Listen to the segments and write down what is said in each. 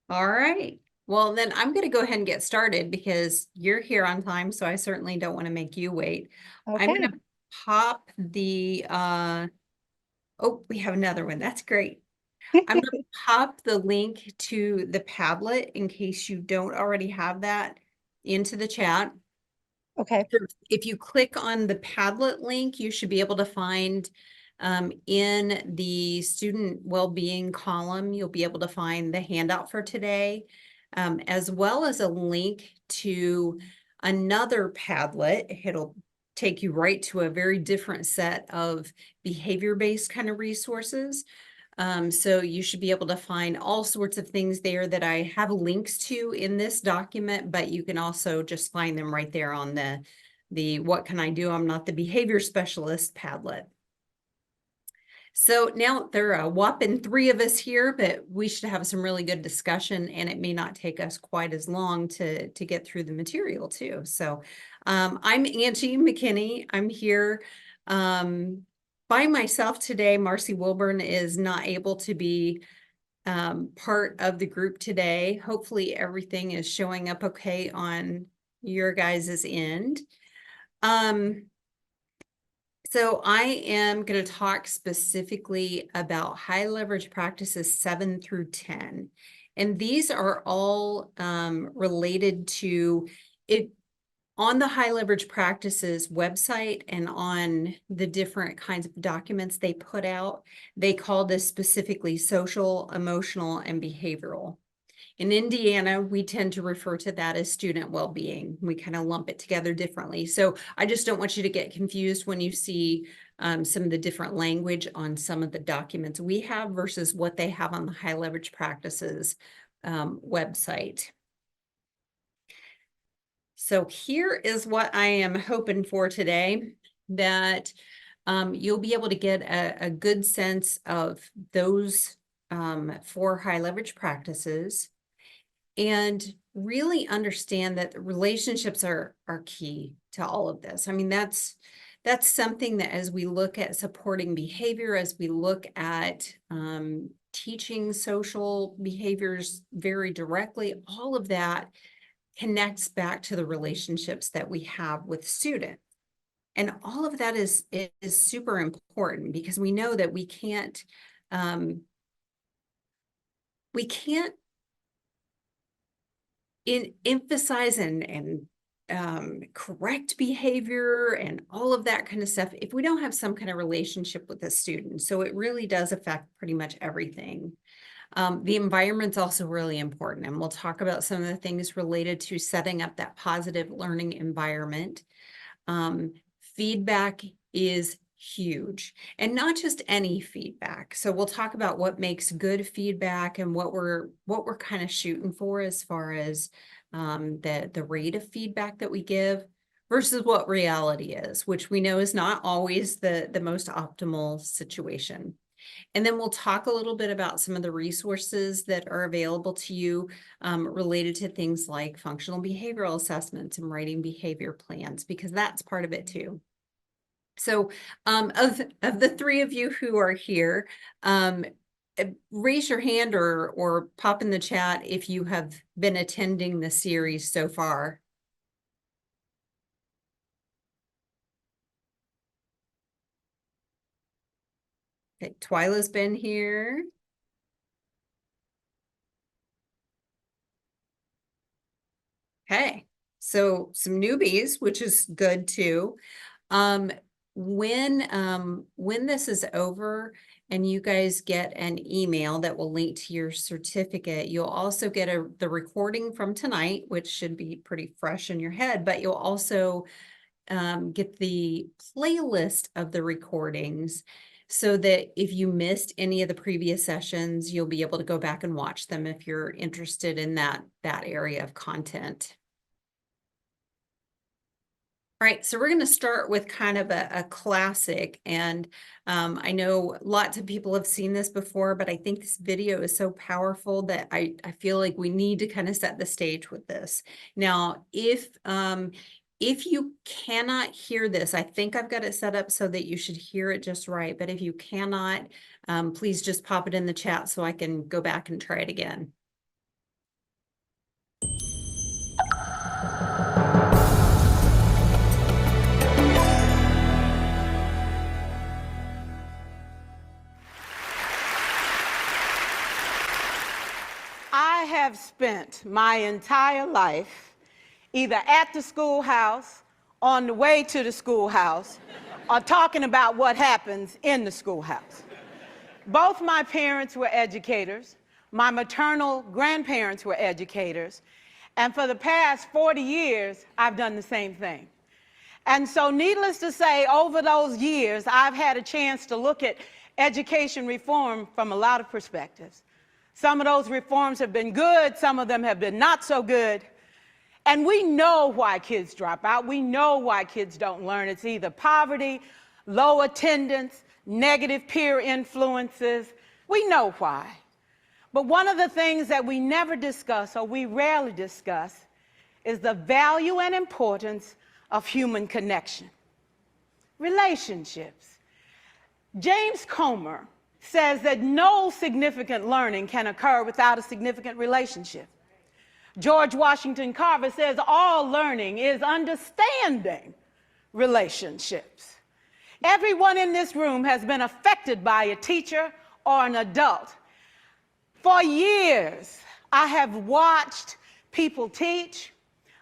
All right. Well, then I'm going to go ahead and get started because you're here on time, so I certainly don't want to make you wait. I'm going Okay. to pop the, oh, we have another one. That's great. I'm going to pop the link to the Padlet in case you don't already have that into the chat. Okay. If you click on the Padlet link, you should be able to find in the student well-being column, you'll be able to find the handout for today, as well as a link to another Padlet. It'll take you right to a very different set of behavior-based kind of resources. So you should be able to find all sorts of things there that I have links to in this document, but you can also just find them right there on the what can I do? I'm not the behavior specialist Padlet. So now there are a whopping 3 of us here, but we should have some really good discussion, and it may not take us quite as long to get through the material too. So I'm Angie McKinney. I'm here by myself today. Marcy Wilburn is not able to be part of the group today. Hopefully everything is showing up okay on your guys' end. So I am going to talk specifically about high leverage practices 7 through 10. And these are all related to it on the high leverage practices website and on the different kinds of documents they put out. They call this specifically social, emotional, and behavioral. In Indiana, we tend to refer to that as student well-being. We kind of lump it together differently. So I just don't want you to get confused when you see some of the different language on some of the documents we have versus what they have on the high leverage practices website. So here is what I am hoping for today, that you'll be able to get a good sense of those 4 high leverage practices, and really understand that the relationships are key to all of this. I mean, that's something that as we look at supporting behavior, as we look at teaching social behaviors very directly, all of that connects back to the relationships that we have with students. And all of that is super important because we know that we can't emphasize and correct behavior and all of that kind of stuff if we don't have some kind of relationship with the student. So it really does affect pretty much everything. The environment's also really important, and we'll talk about some of the things related to setting up that positive learning environment. Feedback is huge, and not just any feedback. So we'll talk about what makes good feedback and what we're kind of shooting for as far as the rate of feedback that we give versus what reality is, which we know is not always the most optimal situation. And then we'll talk a little bit about some of the resources that are available to you related to things like functional behavioral assessments and writing behavior plans, because that's part of it too. So of the 3 of you who are here, raise your hand or pop in the chat if you have been attending the series so far. Okay, Twyla's been here. Okay, so some newbies, which is good too. Um, when this is over and you guys get an email that will link to your certificate, you'll also get the recording from tonight, which should be pretty fresh in your head, but you'll also get the playlist of the recordings so that if you missed any of the previous sessions, you'll be able to go back and watch them if you're interested in that area of content. All right, so we're going to start with kind of a classic, and I know lots of people have seen this before, but I think this video is so powerful that I feel like we need to kind of set the stage with this. Now, if you cannot hear this, I think I've got it set up so that you should hear it just right, but if you cannot, please just pop it in the chat so I can go back and try it again. have spent my entire life either at the schoolhouse, on the way to the schoolhouse, or talking about what happens in the schoolhouse. Both my parents were educators. My maternal grandparents were educators. And for the past 40 years, I've done the same thing. And so needless to say, over those years, I've had a chance to look at education reform from a lot of perspectives. Some of those reforms have been good, some of them have been not so good. And we know why kids drop out. We know why kids don't learn. It's either poverty, low attendance, negative peer influences. We know why. But one of the things that we never discuss, or we rarely discuss, is the value and importance of human connection. Relationships. James Comer says that no significant learning can occur without a significant relationship. George Washington Carver says all learning is understanding relationships. Everyone in this room has been affected by a teacher or an adult. For years, I have watched people teach.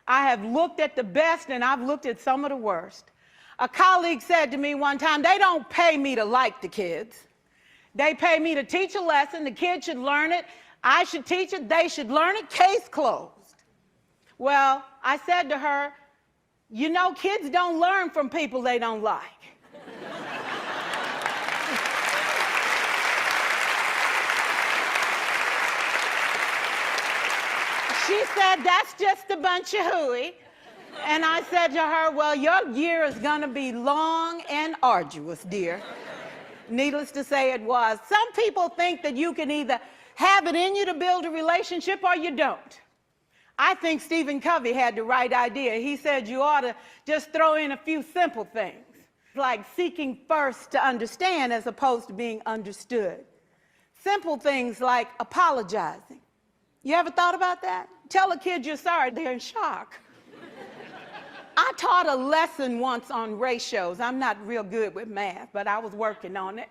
I have looked at the best and I've looked at some of the worst. A colleague said to me one time, they don't pay me to like the kids. They pay me to teach a lesson. The kids should learn it. I should teach it. They should learn it. Case closed. Well, I said to her, you know, kids don't learn from people they don't like. She said, that's just a bunch of hooey. And I said to her, well, your year is going to be long and arduous, dear. Needless to say, it was. Some people think that you can either have it in you to build a relationship or you don't. I think Stephen Covey had the right idea. He said you ought to just throw in a few simple things, like seeking first to understand as opposed to being understood. Simple things like apologizing. You ever thought about that? Tell a kid you're sorry, they're in shock. I taught a lesson once on ratios. I'm not real good with math, but I was working on it.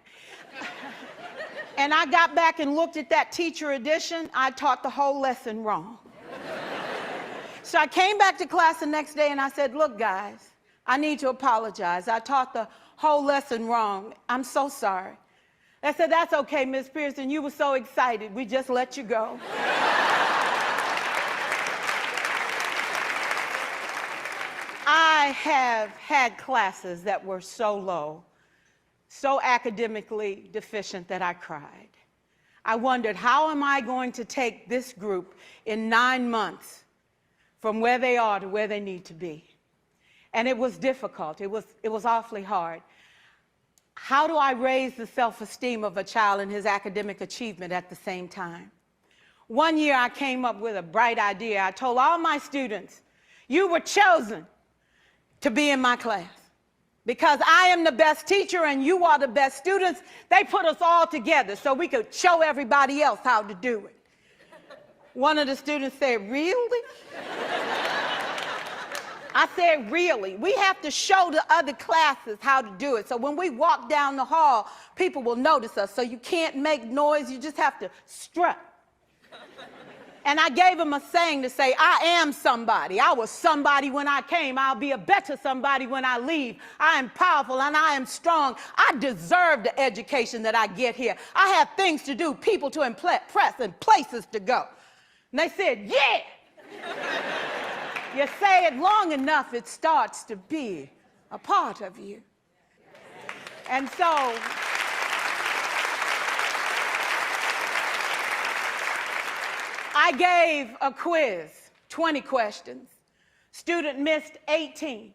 And I got back and looked at that teacher edition. I taught the whole lesson wrong. So I came back to class the next day and I said, look, guys, I need to apologize. I taught the whole lesson wrong. I'm so sorry. They said, that's okay, Miss Pearson. You were so excited. We just let you go. I have had classes that were so low, so academically deficient that I cried. I wondered, how am I going to take this group in 9 months from where they are to where they need to be? And it was difficult. It was awfully hard. How do I raise the self-esteem of a child and his academic achievement at the same time? One year I came up with a bright idea. I told all my students, you were chosen to be in my class because I am the best teacher and you are the best students. They put us all together so we could show everybody else how to do it. One of the students said, really? I said, really? We have to show the other classes how to do it. So when we walk down the hall, people will notice us. So you can't make noise, you just have to strut. And I gave him a saying to say, I am somebody. I was somebody when I came. I'll be a better somebody when I leave. I am powerful and I am strong. I deserve the education that I get here. I have things to do, people to impress, and places to go. And they said, yeah. You say it long enough, it starts to be a part of you. And so, I gave a quiz, 20 questions. Student missed 18.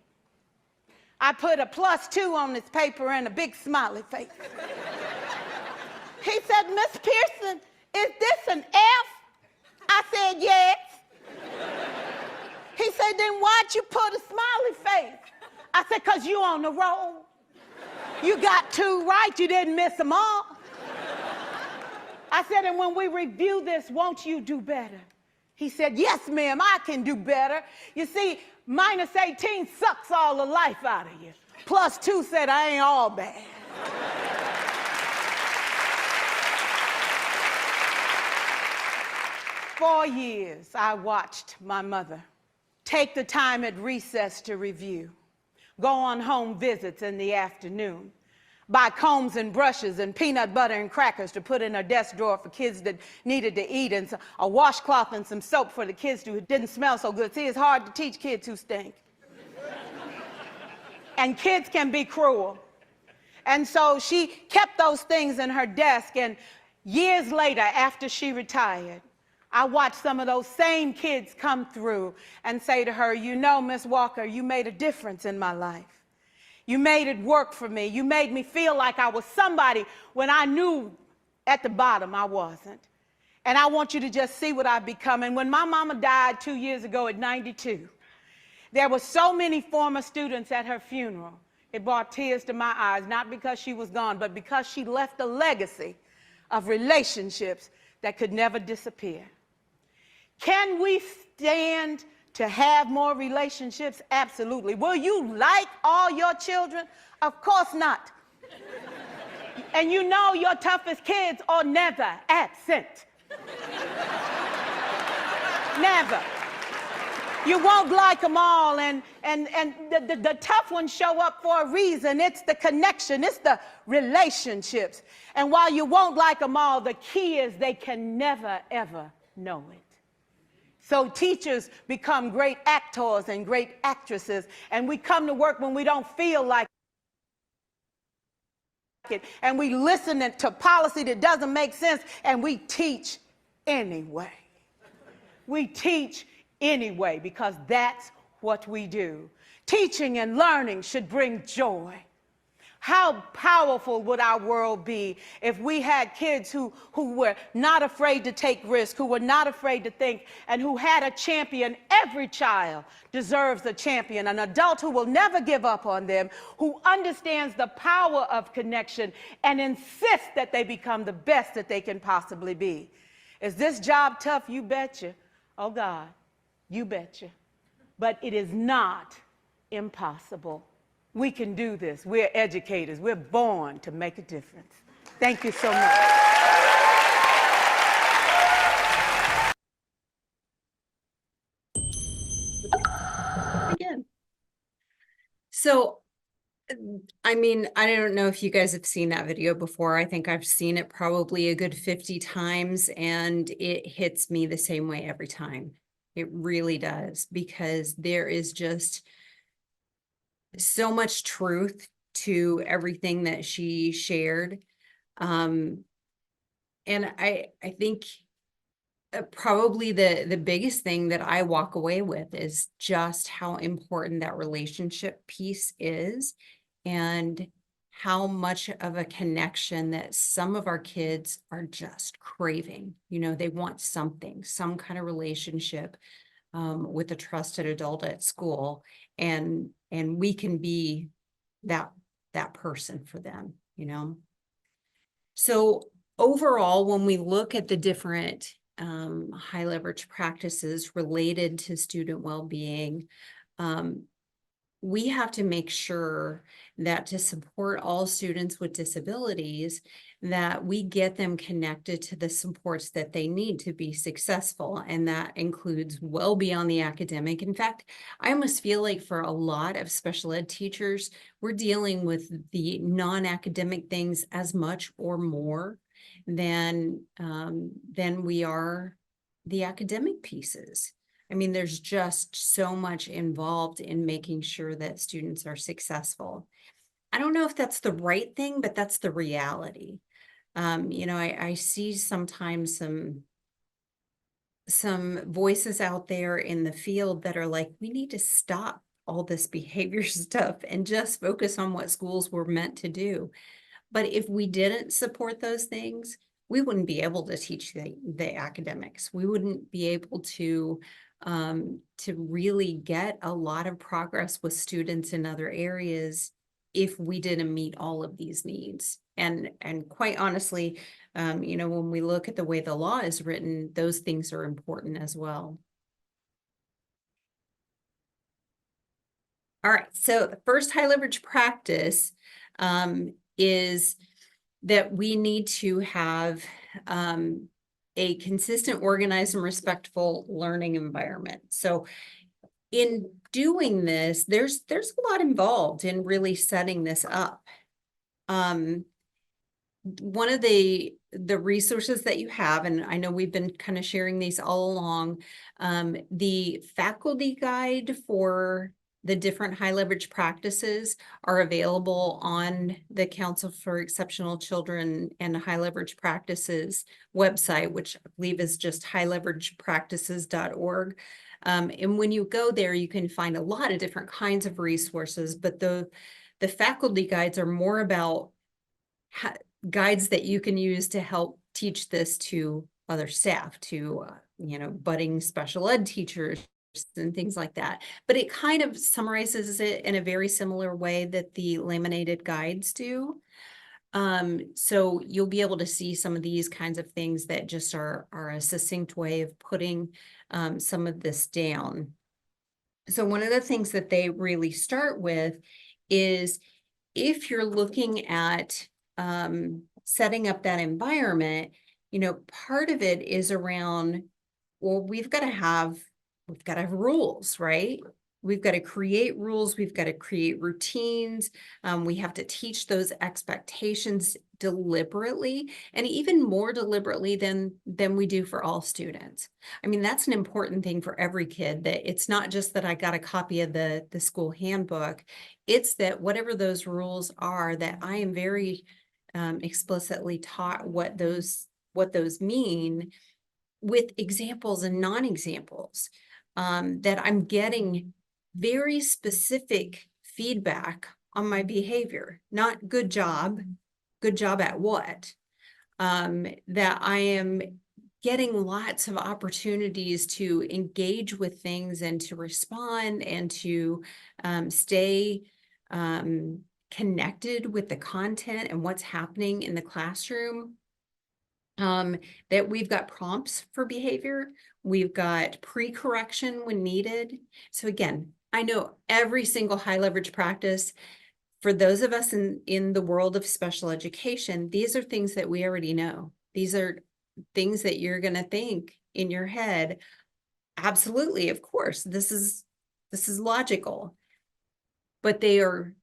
I put a +2 on this paper and a big smiley face. He said, Miss Pearson, is this an F? I said, yes. He said, then why'd you put a smiley face? I said, because you on the roll. You got 2 right, you didn't miss them all. I said, and when we review this, won't you do better? He said, yes, ma'am, I can do better. You see, -18 sucks all the life out of you. +2 said, I ain't all bad. 4 years, I watched my mother take the time at recess to review, go on home visits in the afternoon, buy combs and brushes and peanut butter and crackers to put in her desk drawer for kids that needed to eat, and a washcloth and some soap for the kids who didn't smell so good. See, it's hard to teach kids who stink. And kids can be cruel. And so she kept those things in her desk, and years later, after she retired, I watched some of those same kids come through and say to her, you know, Miss Walker, you made a difference in my life. You made it work for me. You made me feel like I was somebody when I knew at the bottom I wasn't. And I want you to just see what I've become. And when my mama died 2 years ago at 92, there were so many former students at her funeral. It brought tears to my eyes, not because she was gone, but because she left a legacy of relationships that could never disappear. Can we stand to have more relationships? Absolutely. Will you like all your children? Of course not. And you know your toughest kids are never absent. Never. You won't like them all, and the tough ones show up for a reason. It's the connection, it's the relationships. And while you won't like them all, the key is they can never, ever know it. So teachers become great actors and great actresses, and we come to work when we don't feel like it, and we listen to policy that doesn't make sense, and we teach anyway. We teach anyway because that's what we do. Teaching and learning should bring joy. How powerful would our world be if we had kids who were not afraid to take risks, who were not afraid to think, and who had a champion? Every child deserves a champion, an adult who will never give up on them, who understands the power of connection and insists that they become the best that they can possibly be. Is this job tough? You betcha. Oh God, you betcha. But it is not impossible. We can do this. We're educators. We're born to make a difference. Thank you so much. Again. So, I mean, I don't know if you guys have seen that video before. I think I've seen it probably a good 50 times, and it hits me the same way every time. It really does, because there is just so much truth to everything that she shared. And I think probably the biggest thing that I walk away with is just how important that relationship piece is, and how much of a connection that some of our kids are just craving. You know, they want something, some kind of relationship with a trusted adult at school, and we can be that person for them, you know. So overall, when we look at the different high leverage practices related to student well-being, we have to make sure that to support all students with disabilities, that we get them connected to the supports that they need to be successful. And that includes well beyond the academic. In fact, I almost feel like for a lot of special ed teachers, we're dealing with the non-academic things as much or more than we are the academic pieces. I mean, there's just so much involved in making sure that students are successful. I don't know if that's the right thing, but that's the reality. You know, I see sometimes some voices out there in the field that are like, we need to stop all this behavior stuff and just focus on what schools were meant to do. But if we didn't support those things, we wouldn't be able to teach the academics. We wouldn't be able to really get a lot of progress with students in other areas if we didn't meet all of these needs. And quite honestly, you know, when we look at the way the law is written, those things are important as well. All right, so the first high leverage practice is that we need to have a consistent, organized, and respectful learning environment. So in doing this, there's a lot involved in really setting this up. One of the resources that you have, and I know we've been kind of sharing these all along, the faculty guide for the different high leverage practices are available on the Council for Exceptional Children and High Leverage Practices website, which I believe is just highleveragepractices.org. And when you go there, you can find a lot of different kinds of resources, but the faculty guides are more about guides that you can use to help teach this to other staff, to budding special ed teachers and things like that. But it kind of summarizes it in a very similar way that the laminated guides do. So you'll be able to see some of these kinds of things that just are a succinct way of putting some of this down. So one of the things that they really start with is, if you're looking at setting up that environment, part of it is around, well, we've got to have rules, right? We've got to create rules. We've got to create routines. We have to teach those expectations deliberately, and even more deliberately than we do for all students. I mean, that's an important thing for every kid, that it's not just that I got a copy of the school handbook. It's that whatever those rules are, that I am very explicitly taught what those mean, with examples and non-examples, that I'm getting very specific feedback on my behavior, not good job at what, that I am getting lots of opportunities to engage with things and to respond and to stay connected with the content and what's happening in the classroom. That we've got prompts for behavior. We've got pre-correction when needed. So again, I know every single high leverage practice, for those of us in the world of special education, these are things that we already know. These are things that you're going to think in your head. Absolutely, of course, this is logical, but they are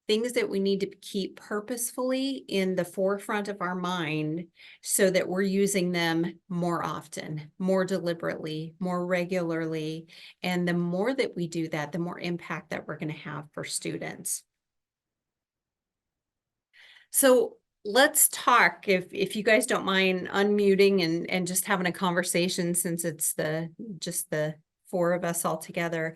things that we need to keep purposefully in the forefront of our mind, so that we're using them more often, more deliberately, more regularly. And the more that we do that, the more impact that we're going to have for students. So let's talk, if you guys don't mind unmuting and just having a conversation, since it's just the four of us all together.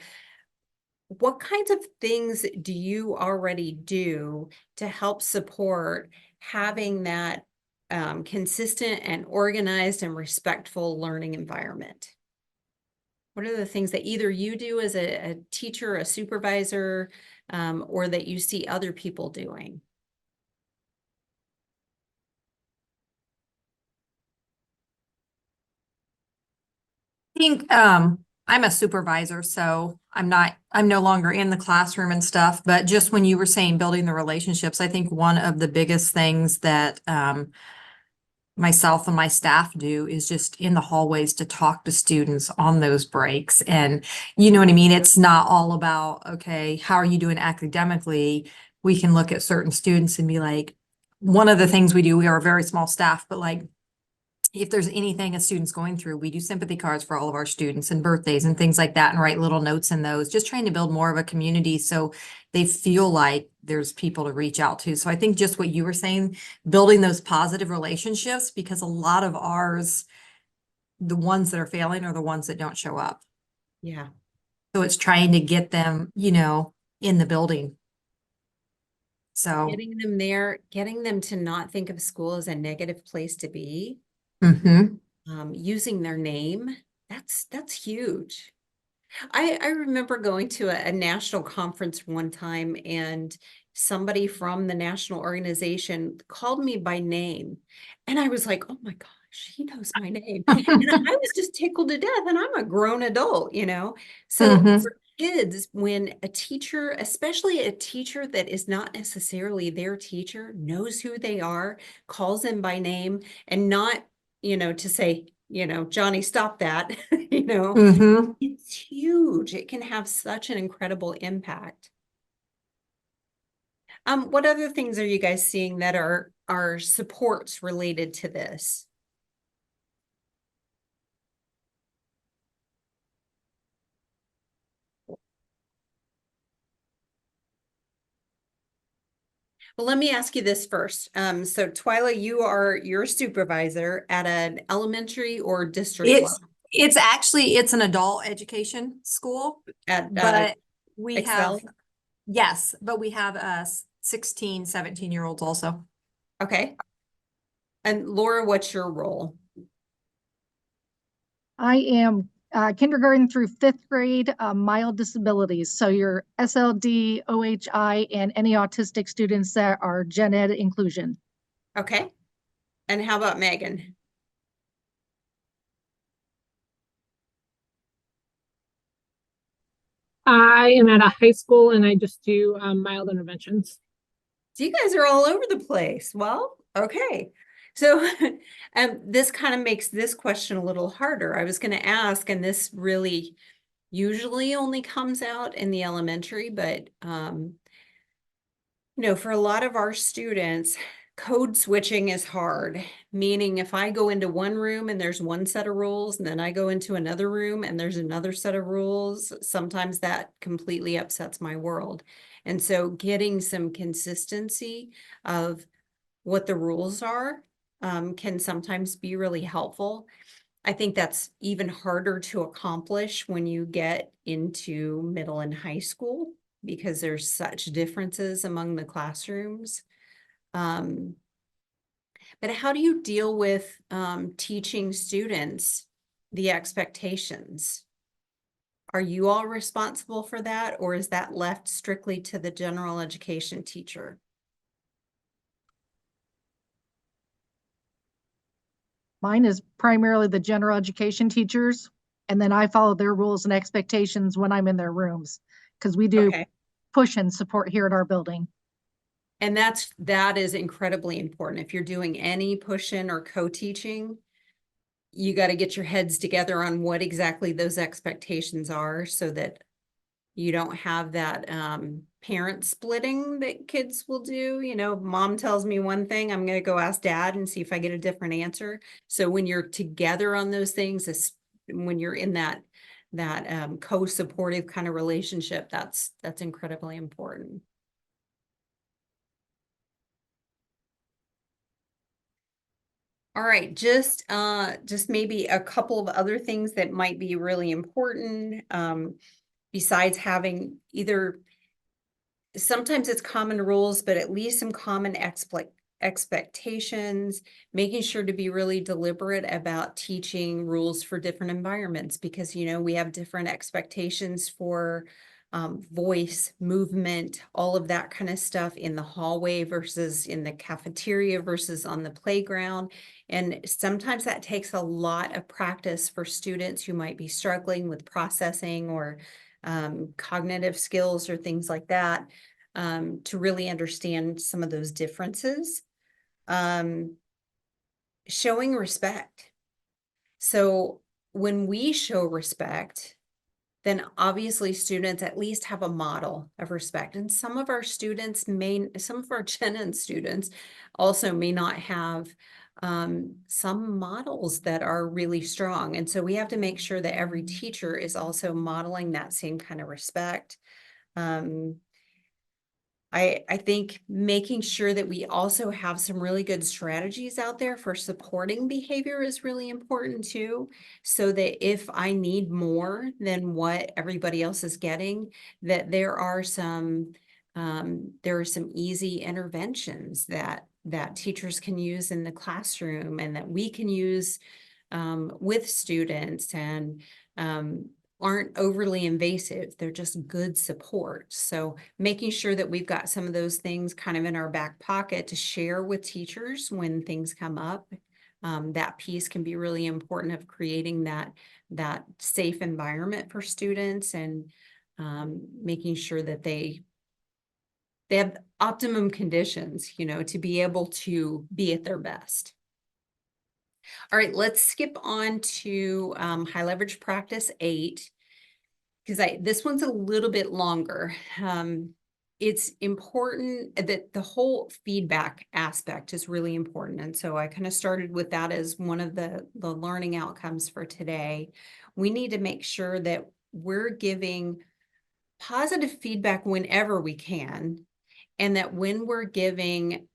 What kinds of things do you already do to help support having that consistent and organized and respectful learning environment? What are the things that either you do as a teacher, a supervisor, or that you see other people doing? Think I'm a supervisor, so I'm no longer in the classroom and stuff, but just when you were saying building the relationships, I think one of the biggest things that myself and my staff do is just in the hallways to talk to students on those breaks. And you know what I mean? It's not all about, okay, how are you doing academically? We can look at certain students and be like, one of the things we do, we are a very small staff, but like, if there's anything a student's going through, we do sympathy cards for all of our students and birthdays and things like that, and write little notes in those, just trying to build more of a community so they feel like there's people to reach out to. So I think just what you were saying, building those positive relationships, because a lot of ours, the ones that are failing are the ones that don't show up. Yeah. So it's trying to get them, in the building. So. Getting them there, getting them to not think of school as a negative place to be. Mm-hmm. Using their name, that's huge. I remember going to a national conference one time, and somebody from the national organization called me by name. And I was like, oh my gosh, he knows my name. And I was just tickled to death, and I'm a grown adult, So Mhm. for kids, when a teacher, especially a teacher that is not necessarily their teacher, knows who they are, calls them by name, and not, to say, Johnny, stop that, Mm-hmm. it's huge. It can have such an incredible impact. What other things are you guys seeing that are supports related to this? Well, let me ask you this first. So Twyla, you're a supervisor at an elementary or district It's level it's an adult education school, at but we have, Excel? yes, but we have 16, 17-year-olds also. Okay. And Laura, what's your role? I am kindergarten through fifth grade, mild disabilities. So your SLD, OHI, and any autistic students that are gen ed inclusion. Okay. And how about Megan? I am at a high school and I just do mild interventions. So you guys are all over the place. Well, okay. So this kind of makes this question a little harder. I was going to ask, and this really usually only comes out in the elementary, but for a lot of our students, code switching is hard. Meaning if I go into one room and there's one set of rules, and then I go into another room and there's another set of rules, sometimes that completely upsets my world. And so getting some consistency of what the rules are can sometimes be really helpful. I think that's even harder to accomplish when you get into middle and high school because there's such differences among the classrooms. But how do you deal with teaching students the expectations? Are you all responsible for that, or is that left strictly to the general education teacher? Mine is primarily the general education teachers, and then I follow their rules and expectations when I'm in their rooms because we do Okay. push and support here at our building. And that is incredibly important. If you're doing any push-in or co-teaching, you got to get your heads together on what exactly those expectations are so that you don't have that parent splitting that kids will do. Mom tells me one thing, I'm going to go ask dad and see if I get a different answer. So when you're together on those things, when you're in that co-supportive kind of relationship, that's incredibly important. All right, just maybe a couple of other things that might be really important, besides having sometimes it's common rules, but at least some common expectations, making sure to be really deliberate about teaching rules for different environments because, we have different expectations for voice, movement, all of that kind of stuff in the hallway versus in the cafeteria versus on the playground. And sometimes that takes a lot of practice for students who might be struggling with processing or cognitive skills or things like that, to really understand some of those differences. Showing respect. So when we show respect, then obviously students at least have a model of respect. And some of our Gen Ed students also may not have some models that are really strong. And so we have to make sure that every teacher is also modeling that same kind of respect. I think making sure that we also have some really good strategies out there for supporting behavior is really important too. So that if I need more than what everybody else is getting, that there are some easy interventions that teachers can use in the classroom and that we can use with students and aren't overly invasive. They're just good support. So making sure that we've got some of those things kind of in our back pocket to share with teachers when things come up. That piece can be really important of creating that safe environment for students and making sure that they have optimum conditions, to be able to be at their best. All right, let's skip on to high leverage practice 8, because this one's a little bit longer. It's important that the whole feedback aspect is really important. And so I kind of started with that as one of the learning outcomes for today. We need to make sure that we're giving positive feedback whenever we can, and that when we're giving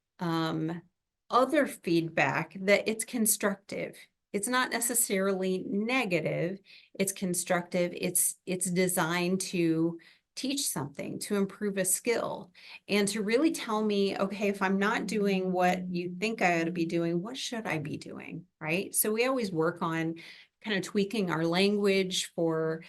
other feedback, that it's constructive. It's not necessarily negative, it's constructive. It's designed to teach something, to improve a skill, and to really tell me, okay, if I'm not doing what you think I ought to be doing, what should I be doing, right? So we always work on kind of tweaking our language for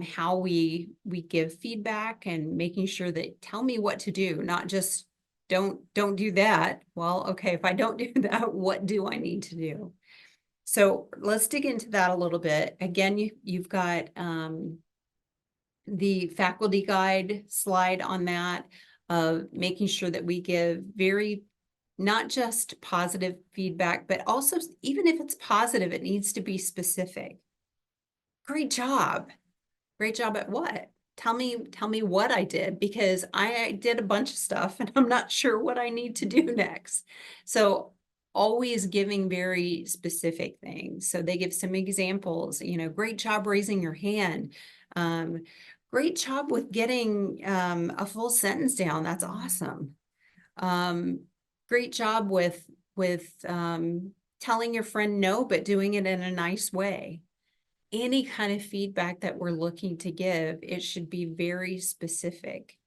how we give feedback, and making sure that tell me what to do, not just don't do that. Well, okay, if I don't do that, what do I need to do? So let's dig into that a little bit. Again, you've got the faculty guide slide on that, of making sure that we give very, not just positive feedback, but also, even if it's positive, it needs to be specific. Great job. Great job at what? Tell me what I did, because I did a bunch of stuff and I'm not sure what I need to do next. So always giving very specific things. So they give some examples, great job raising your hand. Great job with getting a full sentence down. That's awesome. Great job with telling your friend no, but doing it in a nice way. Any kind of feedback that we're looking to give, it should be very specific.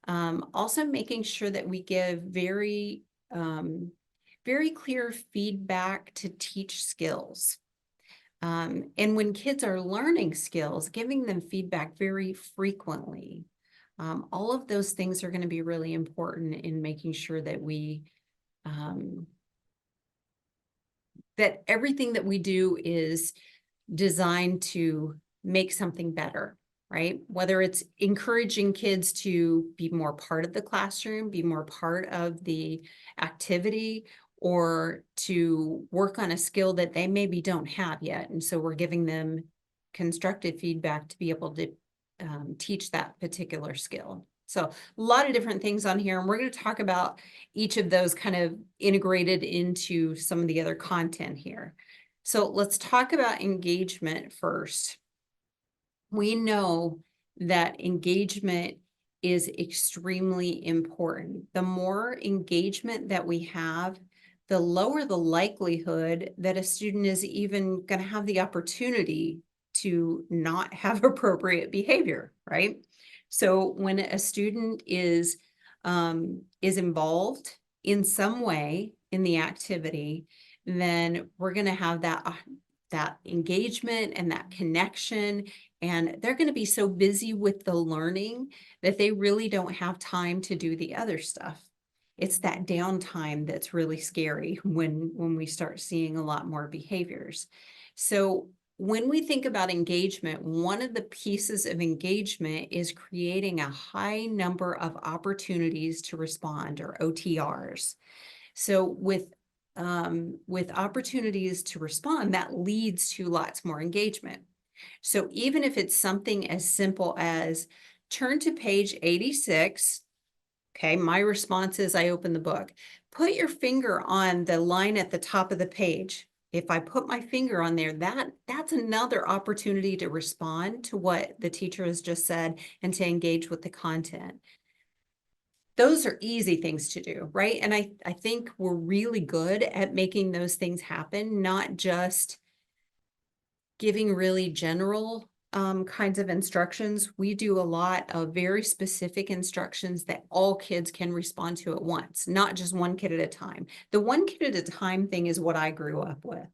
Also making sure that we give very clear feedback to teach skills. And when kids are learning skills, giving them feedback very frequently. All of those things are going to be really important in making sure that that everything that we do is designed to make something better, right? Whether it's encouraging kids to be more part of the classroom, be more part of the activity, or to work on a skill that they maybe don't have yet. And so we're giving them constructive feedback to be able to teach that particular skill. So a lot of different things on here, and we're going to talk about each of those kind of integrated into some of the other content here. So let's talk about engagement first. We know that engagement is extremely important. The more engagement that we have, the lower the likelihood that a student is even going to have the opportunity to not have appropriate behavior, right? So when a student is involved in some way in the activity, then we're going to have that engagement and that connection, and they're going to be so busy with the learning that they really don't have time to do the other stuff. It's that downtime that's really scary when we start seeing a lot more behaviors. So when we think about engagement, one of the pieces of engagement is creating a high number of opportunities to respond, or OTRs. So with opportunities to respond, that leads to lots more engagement. So even if it's something as simple as turn to page 86, okay, my response is I open the book. Put your finger on the line at the top of the page. If I put my finger on there, that's another opportunity to respond to what the teacher has just said and to engage with the content. Those are easy things to do, right? And I think we're really good at making those things happen, not just giving really general kinds of instructions. We do a lot of very specific instructions that all kids can respond to at once, not just one kid at a time. The one kid at a time thing is what I grew up with.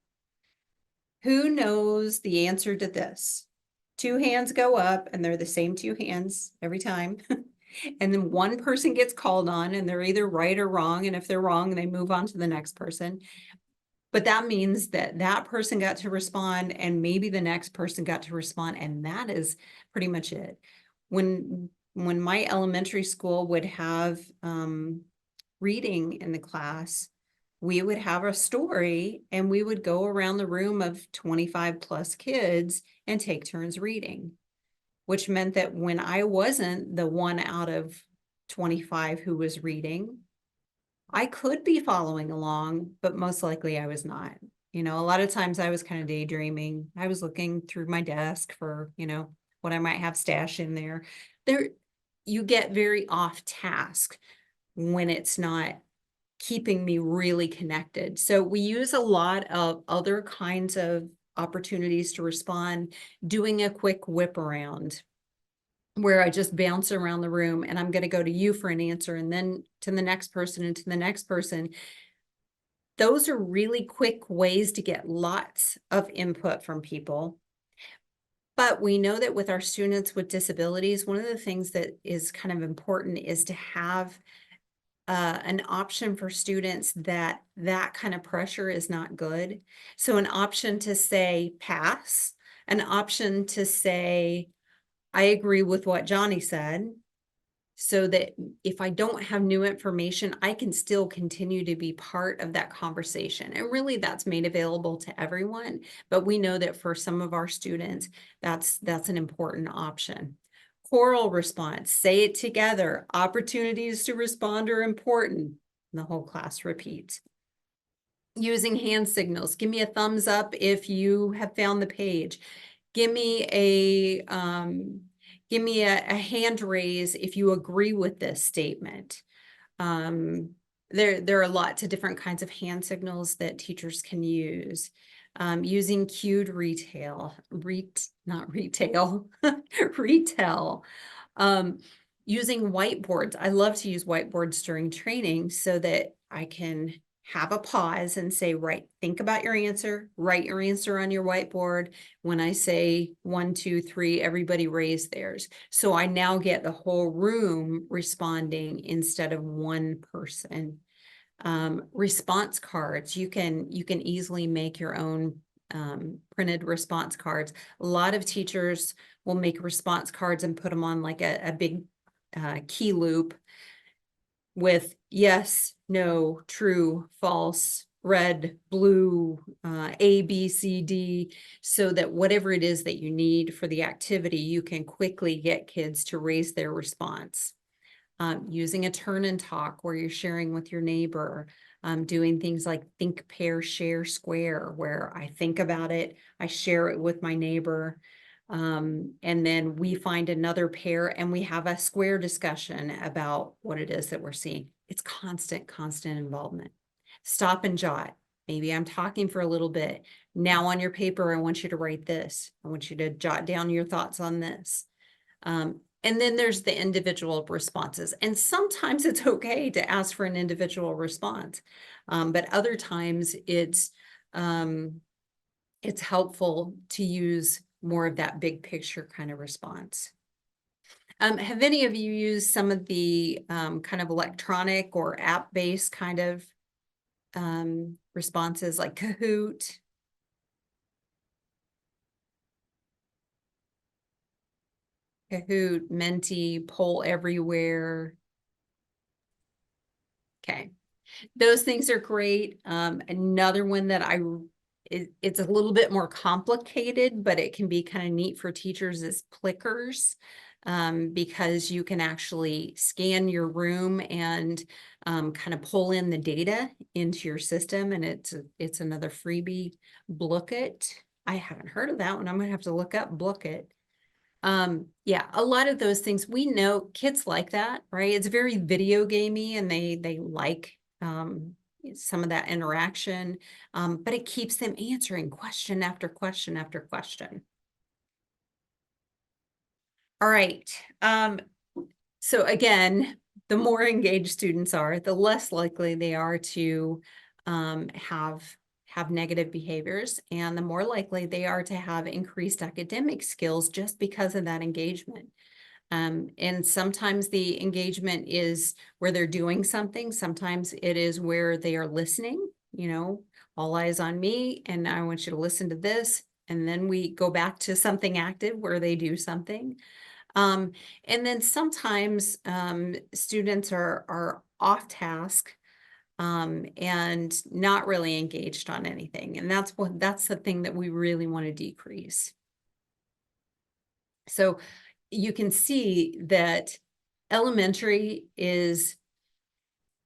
Who knows the answer to this? 2 hands go up, and they're the same 2 hands every time. And then one person gets called on, and they're either right or wrong. And if they're wrong, they move on to the next person. But that means that that person got to respond, and maybe the next person got to respond. And that is pretty much it. When my elementary school would have reading in the class, we would have a story and we would go around the room of 25 plus kids and take turns reading, which meant that when I wasn't the one out of 25 who was reading, I could be following along, but most likely I was not. You know, a lot of times I was kind of daydreaming. I was looking through my desk for, you know, what I might have stashed in there. There, you get very off task when it's not keeping me really connected. So we use a lot of other kinds of opportunities to respond, doing a quick whip around where I just bounce around the room and I'm going to go to you for an answer and then to the next person and to the next person. Those are really quick ways to get lots of input from people. But we know that with our students with disabilities, one of the things that is kind of important is to have an option for students that kind of pressure is not good. So an option to say pass, an option to say, I agree with what Johnny said, so that if I don't have new information, I can still continue to be part of that conversation. And really that's made available to everyone, but we know that for some of our students, that's an important option. Choral response, say it together. Opportunities to respond are important. The whole class repeats. Using hand signals, give me a thumbs up if you have found the page. Give me a hand raise if you agree with this statement. There are lots of different kinds of hand signals that teachers can use. Using cued retail, not retail, retail. Using whiteboards. I love to use whiteboards during training so that I can have a pause and say, right, think about your answer, write your answer on your whiteboard. When I say 1, 2, 3, everybody raise theirs. So I now get the whole room responding instead of one person. Response cards, you can easily make your own printed response cards. A lot of teachers will make response cards and put them on like a big key loop with yes, no, true, false, red, blue, A, B, C, D, so that whatever it is that you need for the activity, you can quickly get kids to raise their response. Using a turn and talk where you're sharing with your neighbor, doing things like think, pair, share, square, where I think about it, I share it with my neighbor, and then we find another pair and we have a square discussion about what it is that we're seeing. It's constant involvement. Stop and jot. Maybe I'm talking for a little bit. Now on your paper, I want you to write this. I want you to jot down your thoughts on this. And then there's the individual responses. And sometimes it's okay to ask for an individual response. But other times it's helpful to use more of that big picture kind of response. Have any of you used some of the kind of electronic or app-based kind of responses like Kahoot? Kahoot, Menti, Poll Everywhere. Okay, those things are great. Another one that it's a little bit more complicated, but it can be kind of neat for teachers is Plickers, because you can actually scan your room and kind of pull in the data into your system, and it's another freebie. Blookit. I haven't heard of that one. I'm gonna have to look up Blookit. Yeah, a lot of those things we know kids like that, right? It's very video gamey and they like some of that interaction, but it keeps them answering question after question after question. All right. So again, the more engaged students are, the less likely they are to have negative behaviors, and the more likely they are to have increased academic skills just because of that engagement. And sometimes the engagement is where they're doing something. Sometimes it is where they are listening, you know, all eyes on me, and I want you to listen to this. And then we go back to something active where they do something. And then sometimes students are off task and not really engaged on anything. And that's the thing that we really want to decrease. So you can see that elementary has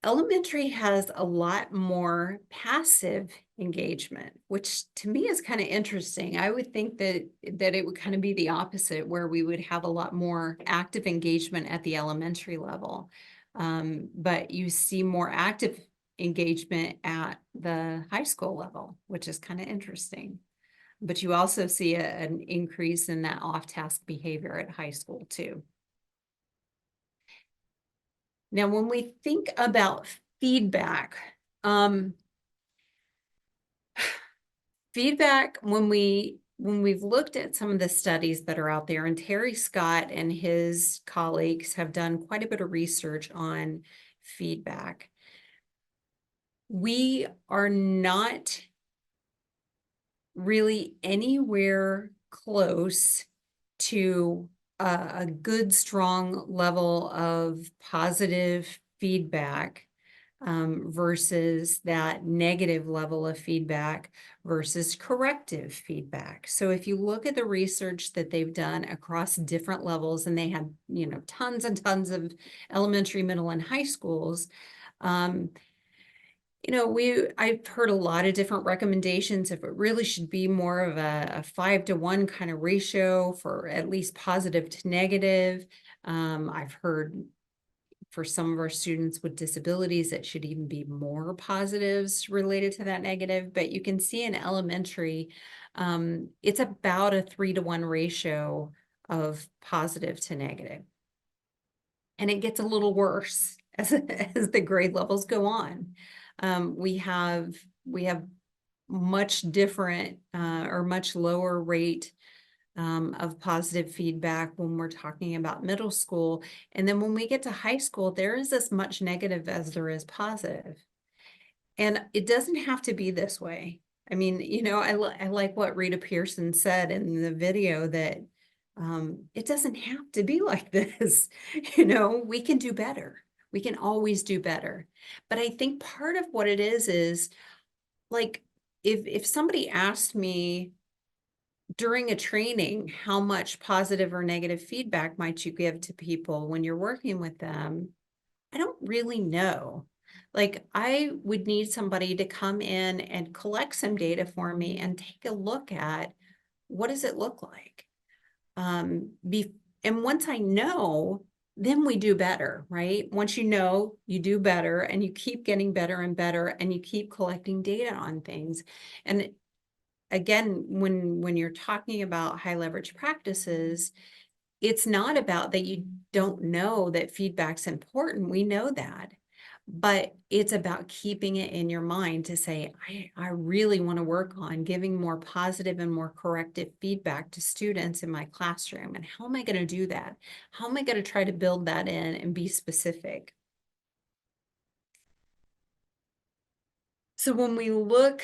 a lot more passive engagement, which to me is kind of interesting. I would think that it would kind of be the opposite, where we would have a lot more active engagement at the elementary level. But you see more active engagement at the high school level, which is kind of interesting. But you also see an increase in that off-task behavior at high school too. Now, when we think about feedback, when we've looked at some of the studies that are out there, and Terry Scott and his colleagues have done quite a bit of research on feedback, we are not really anywhere close to a good, strong level of positive feedback versus that negative level of feedback versus corrective feedback. So if you look at the research that they've done across different levels, and they had, tons and tons of elementary, middle, and high schools, I've heard a lot of different recommendations if it really should be more of a 5-to-1 kind of ratio for at least positive to negative. I've heard for some of our students with disabilities, it should even be more positives related to that negative. But you can see in elementary, it's about a 3-to-1 ratio of positive to negative. And it gets a little worse as the grade levels go on. We have much different or much lower rate of positive feedback when we're talking about middle school. And then when we get to high school, there is as much negative as there is positive. And it doesn't have to be this way. I mean, I like what Rita Pearson said in the video, that it doesn't have to be like this. We can do better. We can always do better. But I think part of what it is like, if somebody asked me during a training, how much positive or negative feedback might you give to people when you're working with them? I don't really know. Like, I would need somebody to come in and collect some data for me and take a look at, what does it look like? And once I know, then we do better, right? Once you know, you do better, and you keep getting better and better, and you keep collecting data on things. And again, when you're talking about high leverage practices, it's not about that you don't know that feedback's important. We know that. But it's about keeping it in your mind to say, I really want to work on giving more positive and more corrective feedback to students in my classroom. And how am I going to do that? How am I going to try to build that in and be specific? So when we look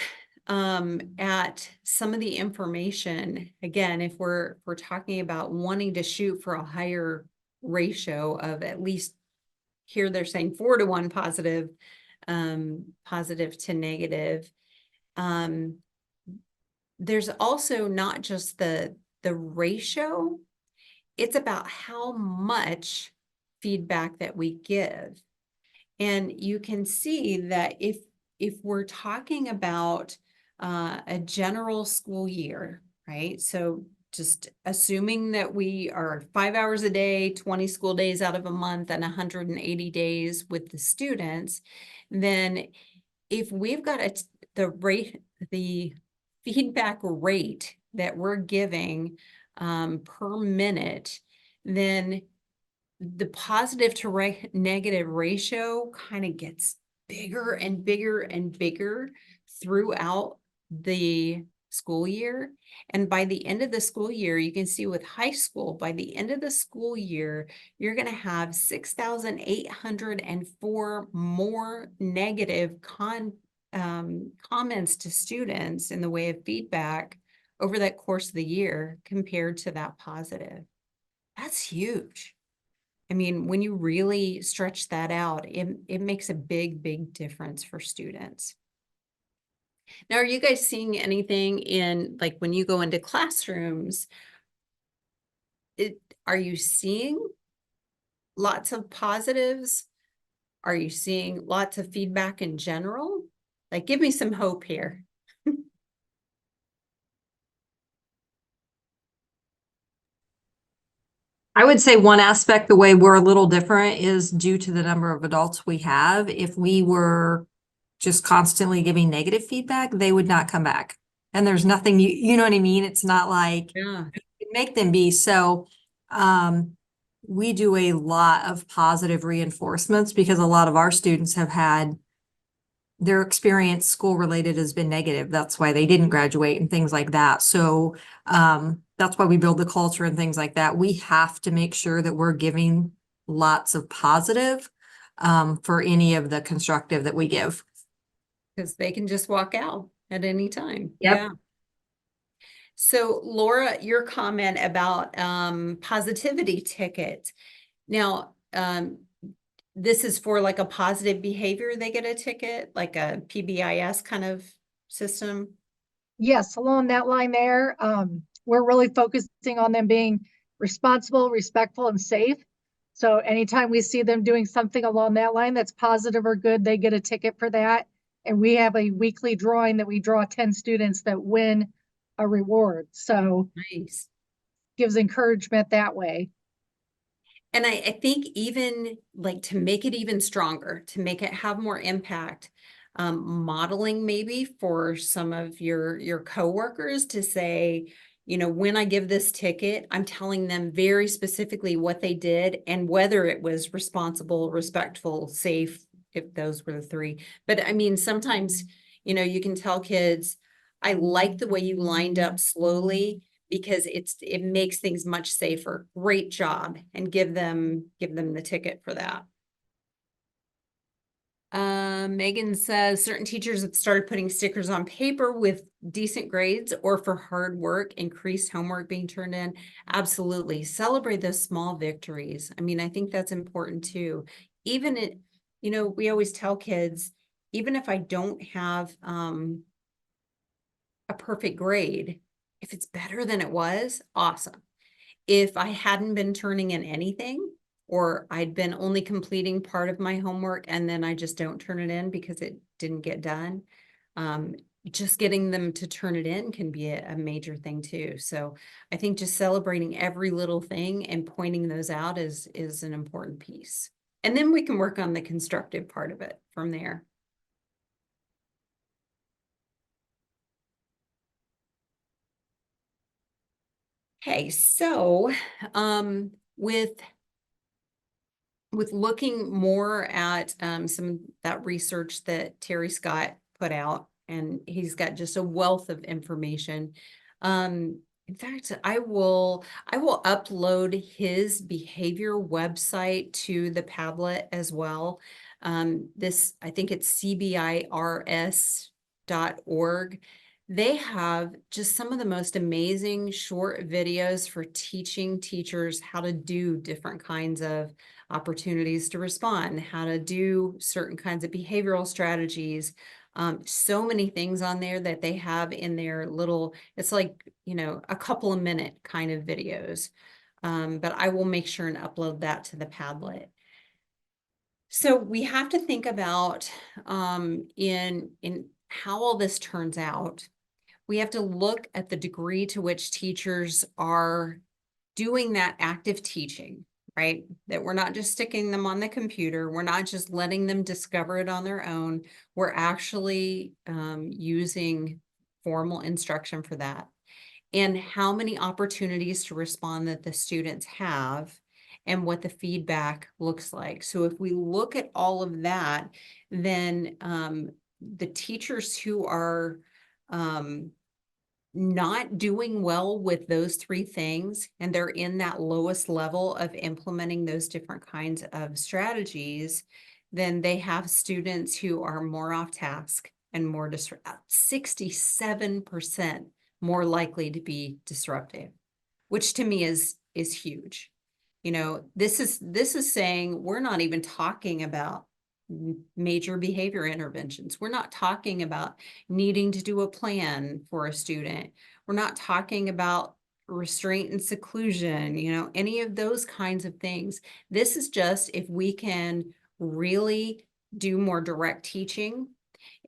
at some of the information, again, if we're talking about wanting to shoot for a higher ratio of at least, here they're saying 4-to-1 positive, positive to negative. There's also not just the ratio, it's about how much feedback that we give. And you can see that if we're talking about a general school year, right? So just assuming that we are 5 hours a day, 20 school days out of a month, and 180 days with the students, then if we've got the feedback rate that we're giving per minute, then the positive to negative ratio kind of gets bigger and bigger and bigger throughout the school year. And by the end of the school year, you can see with high school, by the end of the school year, you're going to have 6,804 more negative comments to students in the way of feedback over that course of the year compared to that positive. That's huge. I mean, when you really stretch that out, it makes a big, big difference for students. Now, are you guys seeing anything in, like, when you go into classrooms, are you seeing lots of positives? Are you seeing lots of feedback in general? Like, give me some hope here. I would say one aspect, the way we're a little different is due to the number of adults we have. If we were just constantly giving negative feedback, they would not come back. And there's nothing, you know what I mean? It's not like Yeah. make them be. So, we do a lot of positive reinforcements because a lot of our students have had their experience school related has been negative. That's why they didn't graduate and things like that. So that's why we build the culture and things like that. We have to make sure that we're giving lots of positive for any of the constructive that we give. Because they can just walk out at any time. Yep. Yeah. So Laura, your comment about positivity tickets. Now, this is for like a positive behavior, they get a ticket, like a PBIS kind of system. Yes, along that line there, we're really focusing on them being responsible, respectful, and safe. So anytime we see them doing something along that line that's positive or good, they get a ticket for that. And we have a weekly drawing that we draw 10 students that win a reward. So Nice. gives encouragement that way. And I think even like to make it even stronger, to make it have more impact, modeling maybe for some of your coworkers to say, you know, when I give this ticket, I'm telling them very specifically what they did and whether it was responsible, respectful, safe, if those were the three. But I mean, sometimes, you know, you can tell kids, I like the way you lined up slowly because it makes things much safer. Great job, and give them the ticket for that. Megan says certain teachers have started putting stickers on paper with decent grades or for hard work, increased homework being turned in. Absolutely. Celebrate those small victories. I mean, I think that's important too. Even it, you know, we always tell kids, even if I don't have a perfect grade, if it's better than it was, awesome. If I hadn't been turning in anything, or I'd been only completing part of my homework and then I just don't turn it in because it didn't get done, just getting them to turn it in can be a major thing too. So I think just celebrating every little thing and pointing those out is an important piece. And then we can work on the constructive part of it from there. Okay, so with looking more at some of that research that Terry Scott put out, and he's got just a wealth of information. In fact, I will upload his behavior website to the Padlet as well. This, I think it's cbirs.org. They have just some of the most amazing short videos for teaching teachers how to do different kinds of opportunities to respond, how to do certain kinds of behavioral strategies. So many things on there that they have in their little, it's like, you know, a couple of minute kind of videos. But I will make sure and upload that to the Padlet. So we have to think about in how all this turns out. We have to look at the degree to which teachers are doing that active teaching, right? That we're not just sticking them on the computer. We're not just letting them discover it on their own. We're actually using formal instruction for that. And how many opportunities to respond that the students have and what the feedback looks like. So if we look at all of that, then the teachers who are not doing well with those three things, and they're in that lowest level of implementing those different kinds of strategies, then they have students who are more off task and more 67% more likely to be disruptive, which to me is huge. You know, this is saying we're not even talking about major behavior interventions. We're not talking about needing to do a plan for a student. We're not talking about restraint and seclusion, you know, any of those kinds of things. This is just if we can really do more direct teaching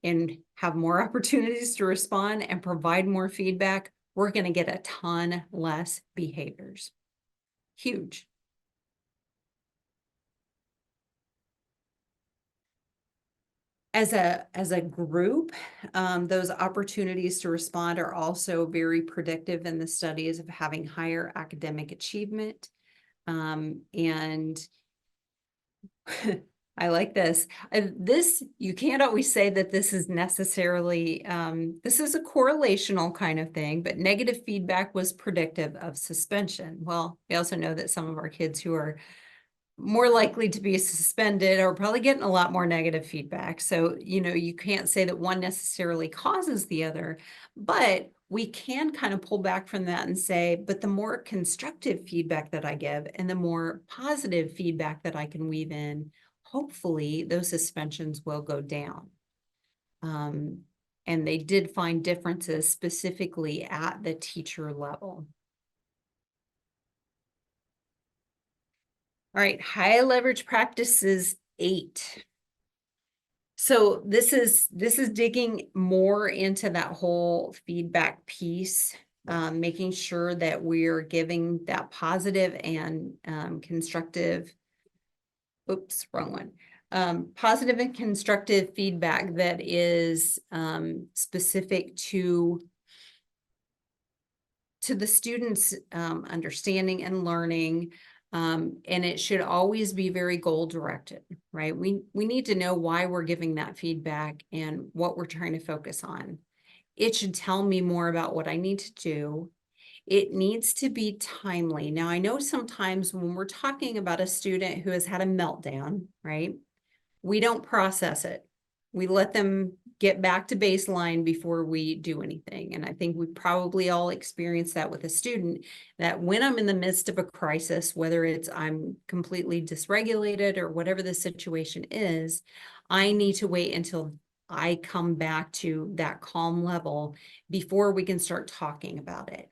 and have more opportunities to respond and provide more feedback, we're going to get a ton less behaviors. Huge. As a group, those opportunities to respond are also very predictive in the studies of having higher academic achievement. And I like this. This, you can't always say that this is necessarily, this is a correlational kind of thing, but negative feedback was predictive of suspension. Well, we also know that some of our kids who are more likely to be suspended are probably getting a lot more negative feedback. So, you know, you can't say that one necessarily causes the other, but we can kind of pull back from that and say, but the more constructive feedback that I give and the more positive feedback that I can weave in, hopefully those suspensions will go down. And they did find differences specifically at the teacher level. All right, high leverage practices 8. So this is digging more into that whole feedback piece, making sure that we're giving that positive and constructive, oops, wrong one. Positive and constructive feedback that is specific to the students' understanding and learning. And it should always be very goal directed, right? We need to know why we're giving that feedback and what we're trying to focus on. It should tell me more about what I need to do. It needs to be timely. Now, I know sometimes when we're talking about a student who has had a meltdown, right? We don't process it. We let them get back to baseline before we do anything. And I think we probably all experience that with a student, that when I'm in the midst of a crisis, whether it's I'm completely dysregulated or whatever the situation is, I need to wait until I come back to that calm level before we can start talking about it.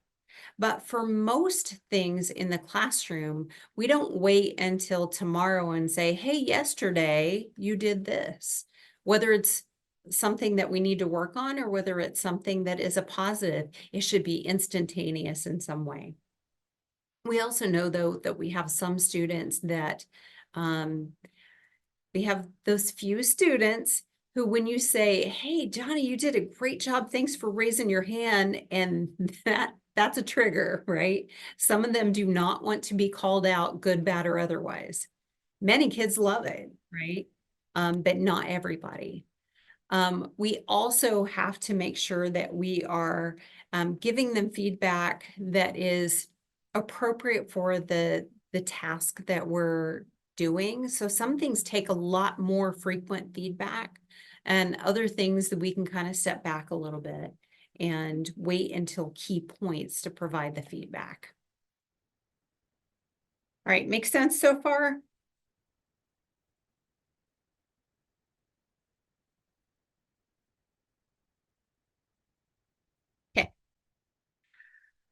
But for most things in the classroom, we don't wait until tomorrow and say, hey, yesterday you did this. Whether it's something that we need to work on or whether it's something that is a positive, it should be instantaneous in some way. We also know, though, that we have some students that we have those few students who, when you say, hey, Johnny, you did a great job, thanks for raising your hand, and that's a trigger, right? Some of them do not want to be called out, good, bad, or otherwise. Many kids love it, right? But not everybody. We also have to make sure that we are giving them feedback that is appropriate for the task that we're doing. So some things take a lot more frequent feedback, and other things that we can kind of step back a little bit and wait until key points to provide the feedback. All right, makes sense so far? Okay.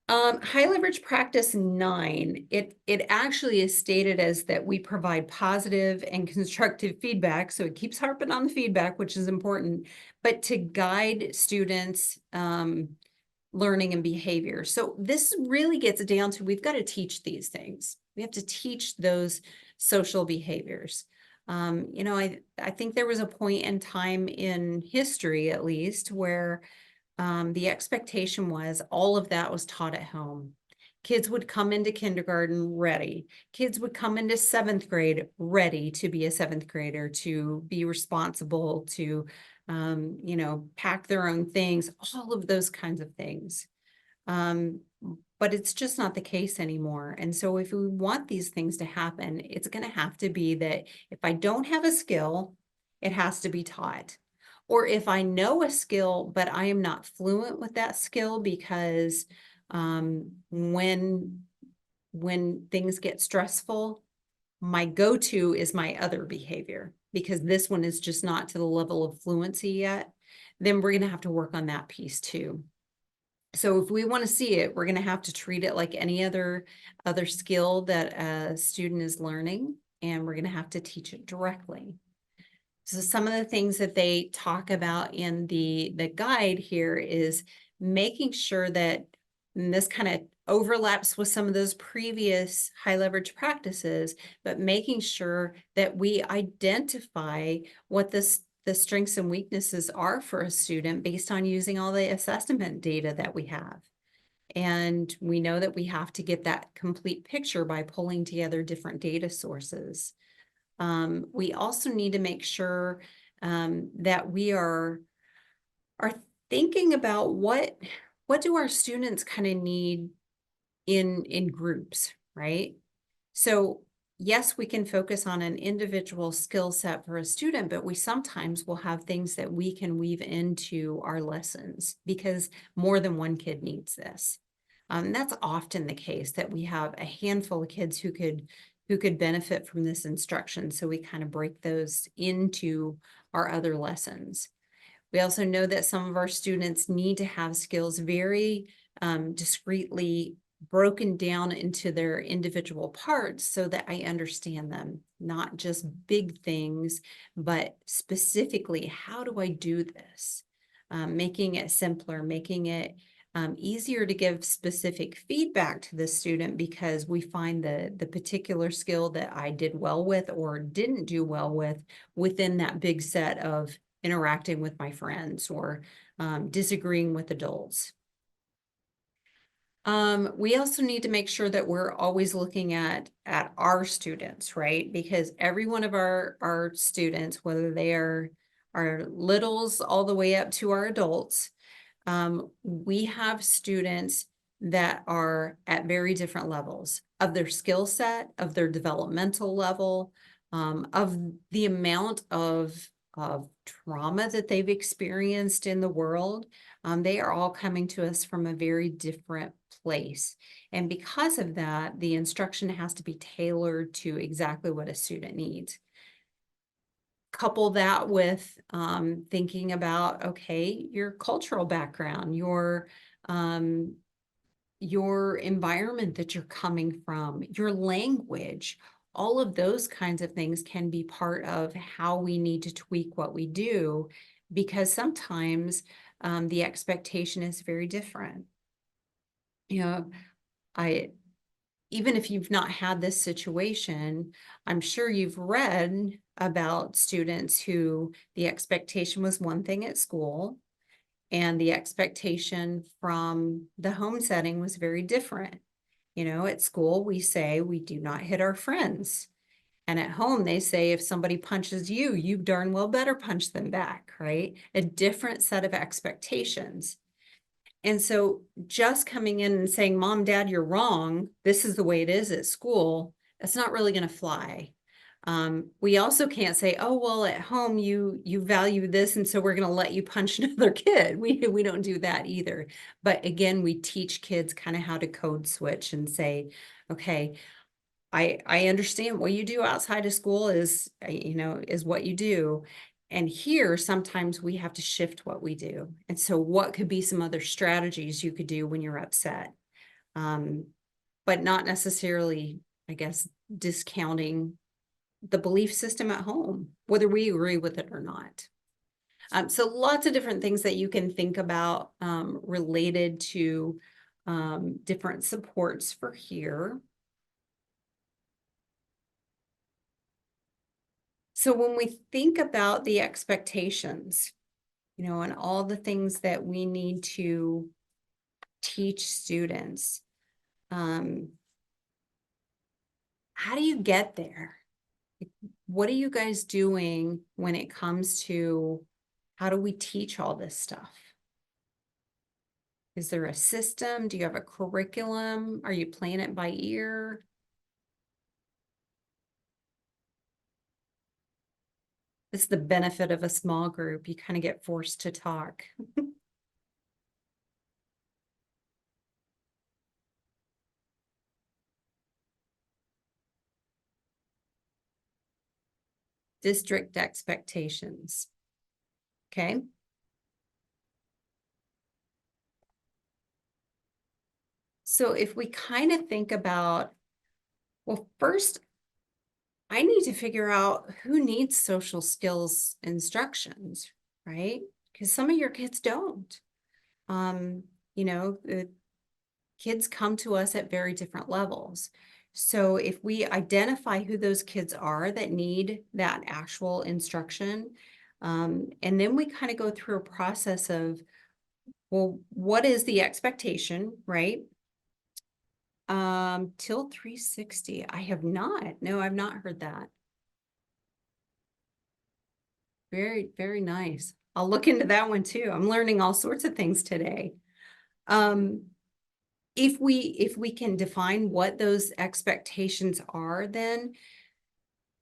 High leverage practice 9, it actually is stated as that we provide positive and constructive feedback. So it keeps harping on the feedback, which is important, but to guide students' learning and behavior. So this really gets down to, we've got to teach these things. We have to teach those social behaviors. You know, I think there was a point in time in history, at least, where the expectation was all of that was taught at home. Kids would come into kindergarten ready. Kids would come into 7th grade ready to be a 7th grader, to be responsible, to, you know, pack their own things, all of those kinds of things. But it's just not the case anymore. And so if we want these things to happen, it's going to have to be that if I don't have a skill, it has to be taught. Or if I know a skill, but I am not fluent with that skill because when when things get stressful, my go-to is my other behavior, because this one is just not to the level of fluency yet, then we're going to have to work on that piece too. So if we want to see it, we're going to have to treat it like any other skill that a student is learning, and we're going to have to teach it directly. So some of the things that they talk about in the guide here is making sure that, and this kind of overlaps with some of those previous high leverage practices, but making sure that we identify what the strengths and weaknesses are for a student based on using all the assessment data that we have. And we know that we have to get that complete picture by pulling together different data sources. We also need to make sure that we are thinking about what do our students kind of need in groups, right? So yes, we can focus on an individual skill set for a student, but we sometimes will have things that we can weave into our lessons because more than one kid needs this. That's often the case, that we have a handful of kids who could benefit from this instruction. So we kind of break those into our other lessons. We also know that some of our students need to have skills very discreetly broken down into their individual parts so that I understand them, not just big things, but specifically, how do I do this? Making it simpler, making it easier to give specific feedback to the student, because we find the particular skill that I did well with or didn't do well with within that big set of interacting with my friends or disagreeing with adults. We also need to make sure that we're always looking at our students, right? Because every one of our students, whether they are littles all the way up to our adults, we have students that are at very different levels of their skill set, of their developmental level, of the amount of trauma that they've experienced in the world. They are all coming to us from a very different place. And because of that, the instruction has to be tailored to exactly what a student needs. Couple that with thinking about, okay, your cultural background, your environment that you're coming from, your language, all of those kinds of things can be part of how we need to tweak what we do, because sometimes the expectation is very different. You know, even if you've not had this situation, I'm sure you've read about students who the expectation was one thing at school and the expectation from the home setting was very different. You know, at school, we say we do not hit our friends. And at home, they say if somebody punches you, you darn well better punch them back, right? A different set of expectations. And so just coming in and saying, Mom, Dad, you're wrong, this is the way it is at school, that's not really going to fly. We also can't say, oh, well, at home you value this, and so we're going to let you punch another kid. We don't do that either. But again, we teach kids kind of how to code switch and say, okay, I understand what you do outside of school is, is what you do. And here, sometimes we have to shift what we do. And so what could be some other strategies you could do when you're upset? But not necessarily, I guess, discounting the belief system at home, whether we agree with it or not. So lots of different things that you can think about related to different supports for here. So when we think about the expectations, and all the things that we need to teach students, how do you get there? What are you guys doing when it comes to how do we teach all this stuff? Is there a system? Do you have a curriculum? Are you playing it by ear? It's the benefit of a small group. You kind of get forced to talk. district expectations. Okay. So if we kind of think about, well, first, I need to figure out who needs social skills instructions, right? Because some of your kids don't. Um, the kids come to us at very different levels. So if we identify who those kids are that need that actual instruction, and then we kind of go through a process of, well, what is the expectation, right? Till 360. I have not. No, I've not heard that. Very, very nice. I'll look into that one too. I'm learning all sorts of things today. If we can define what those expectations are, then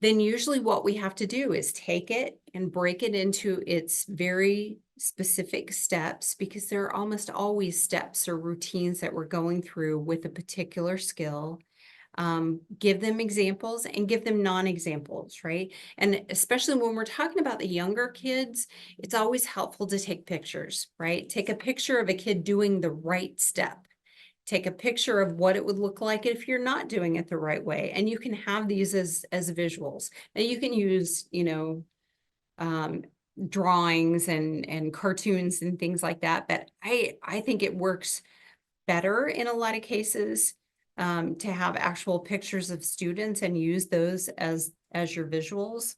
usually what we have to do is take it and break it into its very specific steps, because there are almost always steps or routines that we're going through with a particular skill. Give them examples and give them non-examples, right? And especially when we're talking about the younger kids, it's always helpful to take pictures, right? Take a picture of a kid doing the right step. Take a picture of what it would look like if you're not doing it the right way. And you can have these as visuals. Now you can use, drawings and cartoons and things like that. But I think it works better in a lot of cases to have actual pictures of students and use those as your visuals.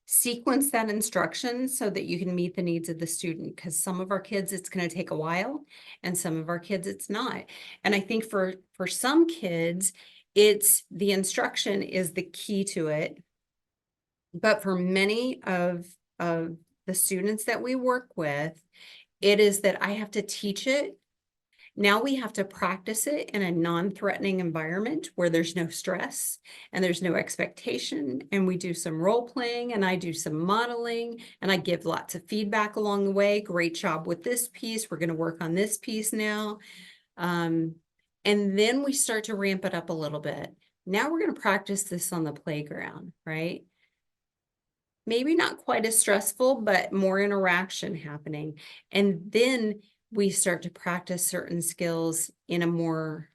Sequence that instruction so that you can meet the needs of the student, because some of our kids it's going to take a while and some of our kids it's not. And I think for some kids, it's the instruction is the key to it. But for many of the students that we work with, it is that I have to teach it. Now we have to practice it in a non-threatening environment where there's no stress and there's no expectation. And we do some role playing and I do some modeling and I give lots of feedback along the way. Great job with this piece. We're going to work on this piece now. And then we start to ramp it up a little bit. Now we're going to practice this on the playground, right? Maybe not quite as stressful, but more interaction happening. And then we start to practice certain skills in a more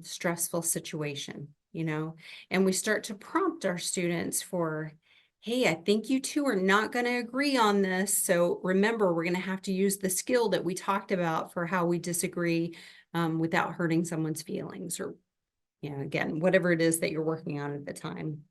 stressful situation, and we start to prompt our students for, hey, I think you two are not going to agree on this. So remember, we're going to have to use the skill that we talked about for how we disagree without hurting someone's feelings, or, again, whatever it is that you're working on at the time.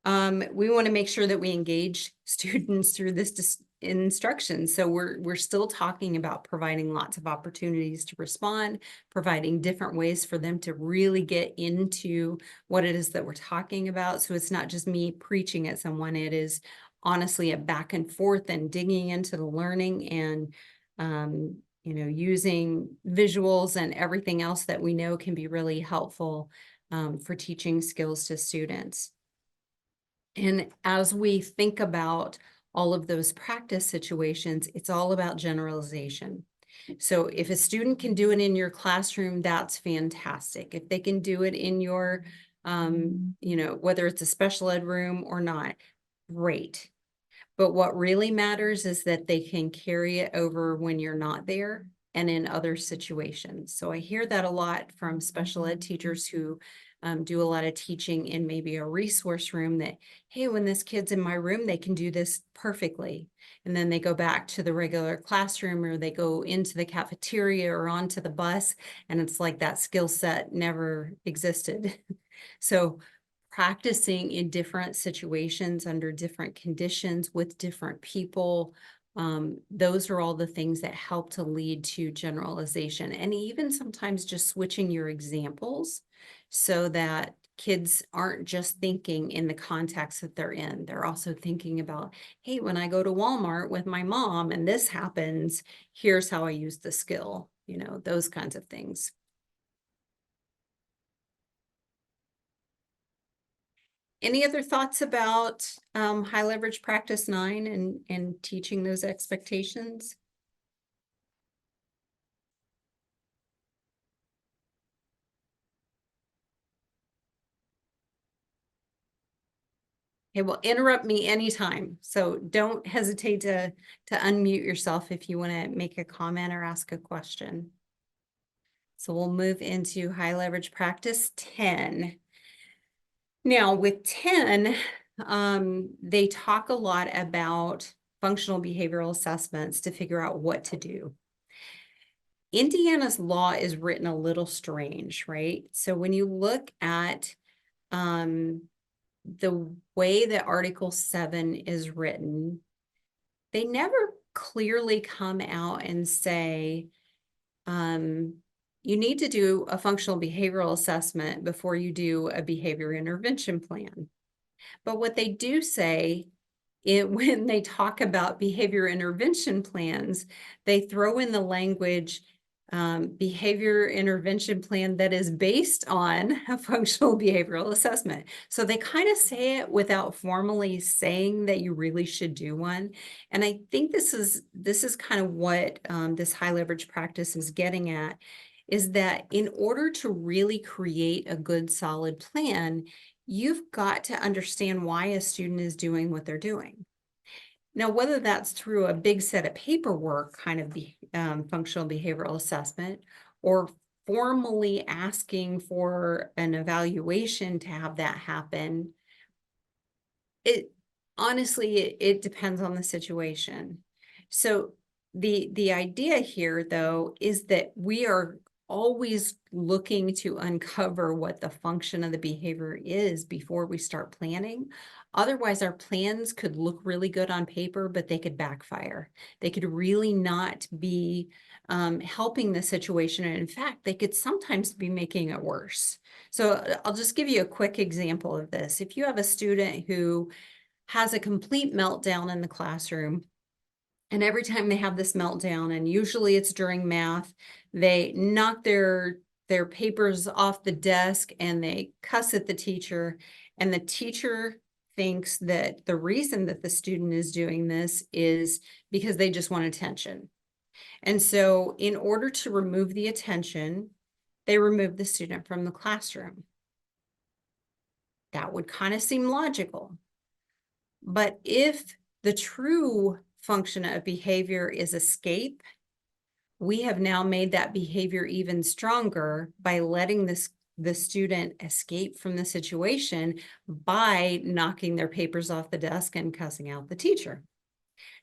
We want to make sure that we engage students through this instruction. So we're still talking about providing lots of opportunities to respond, providing different ways for them to really get into what it is that we're talking about. So it's not just me preaching at someone, it is honestly a back and forth and digging into the learning and using visuals and everything else that we know can be really helpful for teaching skills to students. And as we think about all of those practice situations, it's all about generalization. So if a student can do it in your classroom, that's fantastic. If they can do it in your, whether it's a special ed room or not, great. But what really matters is that they can carry it over when you're not there and in other situations. So I hear that a lot from special ed teachers who do a lot of teaching in maybe a resource room, that, hey, when this kid's in my room, they can do this perfectly. And then they go back to the regular classroom, or they go into the cafeteria or onto the bus, and it's like that skill set never existed. So practicing in different situations under different conditions with different people, those are all the things that help to lead to generalization. And even sometimes just switching your examples so that kids aren't just thinking in the context that they're in. They're also thinking about, hey, when I go to Walmart with my mom and this happens, here's how I use the skill, those kinds of things. Any other thoughts about high leverage practice 9 and teaching those expectations? Okay, well, interrupt me anytime. So don't hesitate to unmute yourself if you want to make a comment or ask a question. So we'll move into high leverage practice 10. Now with 10, they talk a lot about functional behavioral assessments to figure out what to do. Indiana's law is written a little strange, right? So when you look at the way that Article 7 is written, they never clearly come out and say, you need to do a functional behavioral assessment before you do a behavior intervention plan. But what they do say, when they talk about behavior intervention plans, they throw in the language behavior intervention plan that is based on a functional behavioral assessment. So they kind of say it without formally saying that you really should do one. And I think this is kind of what this high leverage practice is getting at, is that in order to really create a good solid plan, you've got to understand why a student is doing what they're doing. Now, whether that's through a big set of paperwork, kind of functional behavioral assessment, or formally asking for an evaluation to have that happen, it honestly, it depends on the situation. So the idea here, though, is that we are always looking to uncover what the function of the behavior is before we start planning. Otherwise, our plans could look really good on paper, but they could backfire. They could really not be helping the situation. And in fact, they could sometimes be making it worse. So I'll just give you a quick example of this. If you have a student who has a complete meltdown in the classroom, and every time they have this meltdown, and usually it's during math, they knock their papers off the desk and they cuss at the teacher, and the teacher thinks that the reason that the student is doing this is because they just want attention. And so in order to remove the attention, they remove the student from the classroom. That would kind of seem logical. But if the true function of behavior is escape, we have now made that behavior even stronger by letting the student escape from the situation by knocking their papers off the desk and cussing out the teacher.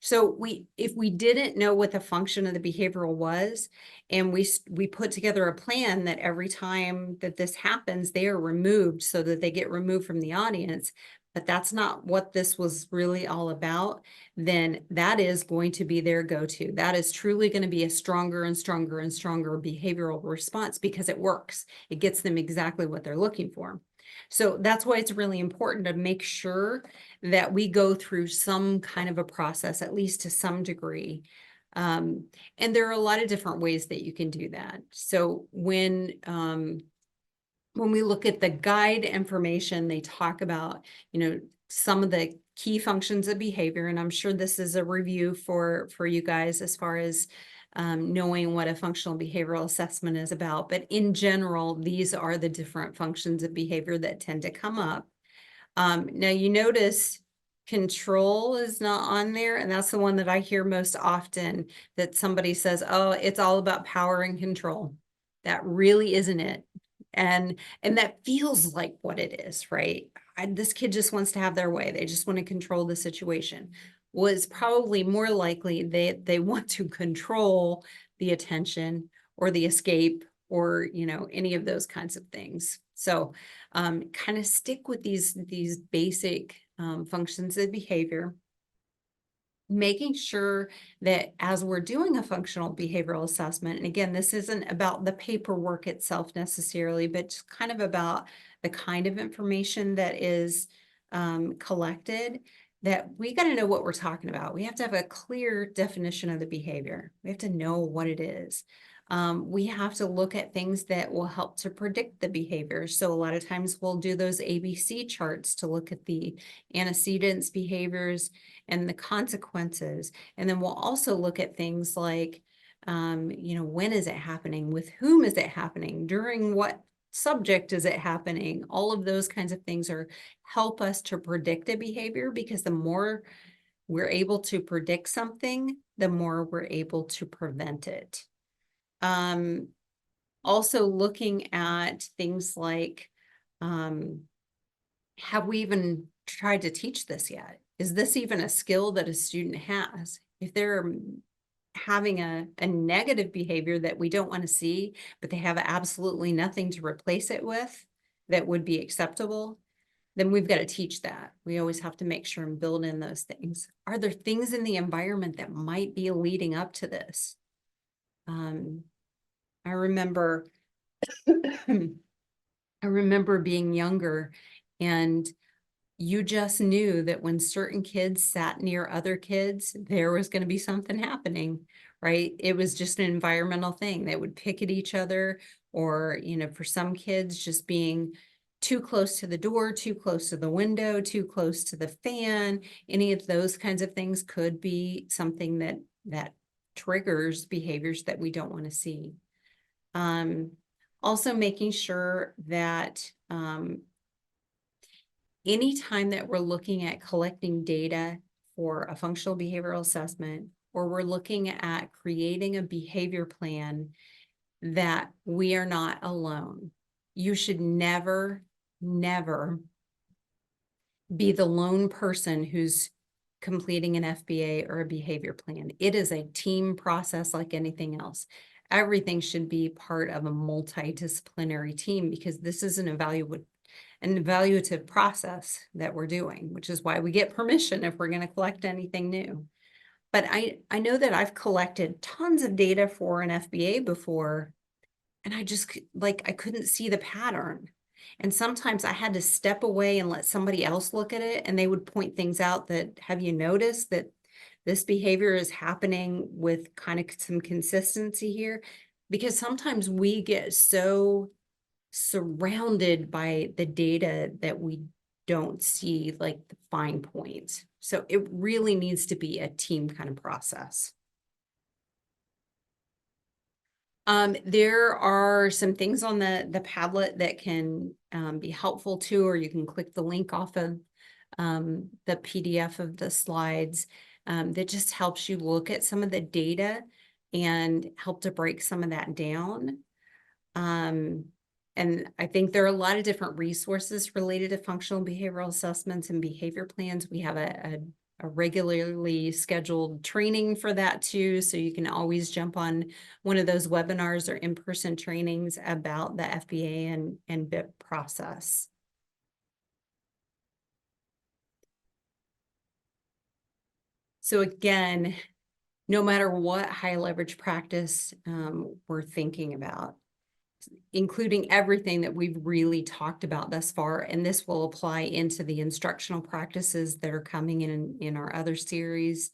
So if we didn't know what the function of the behavioral was, and we put together a plan that every time that this happens, they are removed so that they get removed from the audience, but that's not what this was really all about, then that is going to be their go-to. That is truly going to be a stronger and stronger and stronger behavioral response because it works. It gets them exactly what they're looking for. So that's why it's really important to make sure that we go through some kind of a process, at least to some degree. And there are a lot of different ways that you can do that. So when we look at the guide information, they talk about, some of the key functions of behavior, and I'm sure this is a review for you guys as far as knowing what a functional behavioral assessment is about. But in general, these are the different functions of behavior that tend to come up. Now you notice control is not on there, and that's the one that I hear most often, that somebody says, oh, it's all about power and control. That really isn't it. And that feels like what it is, right? This kid just wants to have their way. They just want to control the situation. Well, it's probably more likely they want to control the attention or the escape or, any of those kinds of things. So kind of stick with these basic functions of behavior, making sure that as we're doing a functional behavioral assessment, and again, this isn't about the paperwork itself necessarily, but just kind of about the kind of information that is collected, that we got to know what we're talking about. We have to have a clear definition of the behavior. We have to know what it is. We have to look at things that will help to predict the behavior. So a lot of times we'll do those ABC charts to look at the antecedents, behaviors, and the consequences. And then we'll also look at things like, when is it happening? With whom is it happening? During what subject is it happening? All of those kinds of things help us to predict a behavior, because the more we're able to predict something, the more we're able to prevent it. Also looking at things like, have we even tried to teach this yet? Is this even a skill that a student has? If they're having a negative behavior that we don't want to see, but they have absolutely nothing to replace it with that would be acceptable, then we've got to teach that. We always have to make sure and build in those things. Are there things in the environment that might be leading up to this? I remember I remember being younger, and you just knew that when certain kids sat near other kids, there was going to be something happening, right? It was just an environmental thing. They would pick at each other, or, for some kids, just being too close to the door, too close to the window, too close to the fan. Any of those kinds of things could be something that triggers behaviors that we don't want to see. Also making sure that anytime that we're looking at collecting data for a functional behavioral assessment, or we're looking at creating a behavior plan, that we are not alone. You should never, never be the lone person who's completing an FBA or a behavior plan. It is a team process like anything else. Everything should be part of a multidisciplinary team, because this is an evaluative process that we're doing, which is why we get permission if we're going to collect anything new. But I know that I've collected tons of data for an FBA before, and I just I couldn't see the pattern. And sometimes I had to step away and let somebody else look at it, and they would point things out that, have you noticed that this behavior is happening with kind of some consistency here? Because sometimes we get so surrounded by the data that we don't see like the fine points. So it really needs to be a team kind of process. There are some things on the Padlet that can be helpful too, or you can click the link off of the PDF of the slides that just helps you look at some of the data and help to break some of that down. And I think there are a lot of different resources related to functional behavioral assessments and behavior plans. We have a regularly scheduled training for that too. So you can always jump on one of those webinars or in-person trainings about the FBA and BIP process. So again, no matter what high leverage practice we're thinking about, including everything that we've really talked about thus far, and this will apply into the instructional practices that are coming in our other series.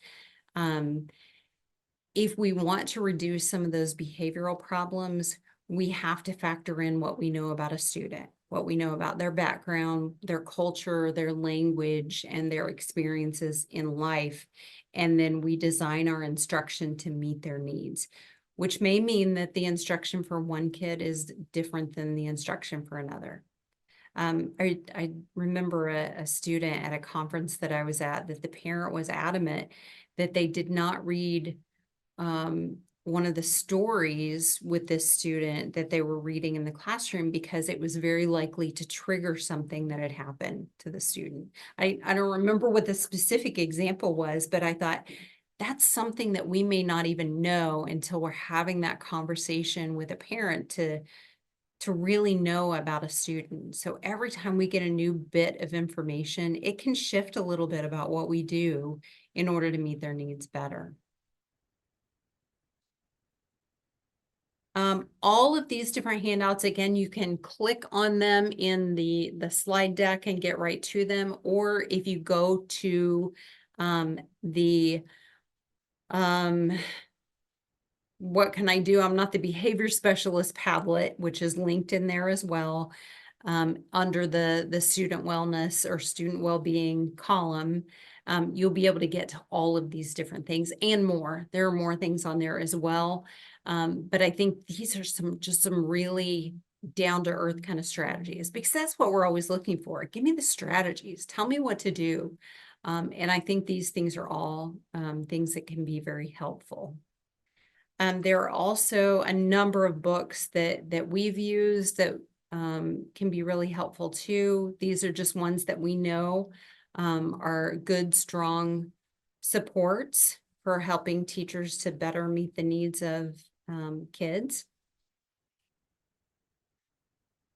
If we want to reduce some of those behavioral problems, we have to factor in what we know about a student, what we know about their background, their culture, their language, and their experiences in life. And then we design our instruction to meet their needs, which may mean that the instruction for one kid is different than the instruction for another. I remember a student at a conference that I was at, that the parent was adamant that they did not read one of the stories with this student that they were reading in the classroom, because it was very likely to trigger something that had happened to the student. I don't remember what the specific example was, but I thought, that's something that we may not even know until we're having that conversation with a parent to really know about a student. So every time we get a new bit of information, it can shift a little bit about what we do in order to meet their needs better. All of these different handouts, again, you can click on them in the slide deck and get right to them. Or if you go to the what can I do? I'm not the behavior specialist Padlet, which is linked in there as well, under the student wellness or student well-being column. You'll be able to get to all of these different things and more. There are more things on there as well. But I think these are some really down to earth kind of strategies, because that's what we're always looking for. Give me the strategies, tell me what to do. And I think these things are all things that can be very helpful. There are also a number of books that we've used that can be really helpful too. These are just ones that we know are good, strong supports for helping teachers to better meet the needs of kids.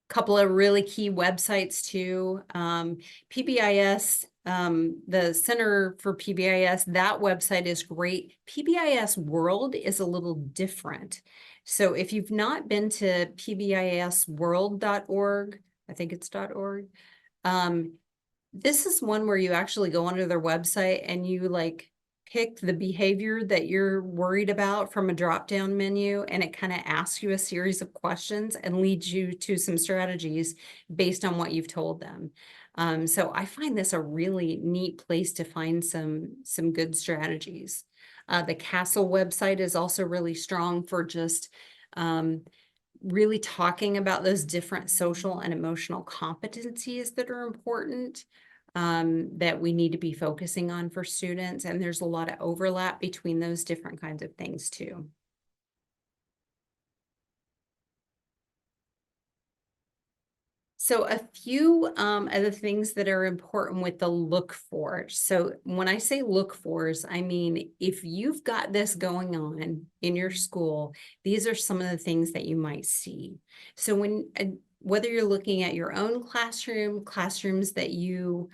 Couple of really key websites too. PBIS, the Center for PBIS, that website is great. PBIS World is a little different. So if you've not been to pbisworld.org, I think it's .org, this is one where you actually go onto their website and you like pick the behavior that you're worried about from a drop-down menu, and it kind of asks you a series of questions and leads you to some strategies based on what you've told them. So I find this a really neat place to find some good strategies. The Castle website is also really strong for just really talking about those different social and emotional competencies that are important, that we need to be focusing on for students. And there's a lot of overlap between those different kinds of things too. So a few other things that are important with the look for. So when I say look fors, I mean, if you've got this going on in your school, these are some of the things that you might see. So when, whether you're looking at your own classroom, classrooms that you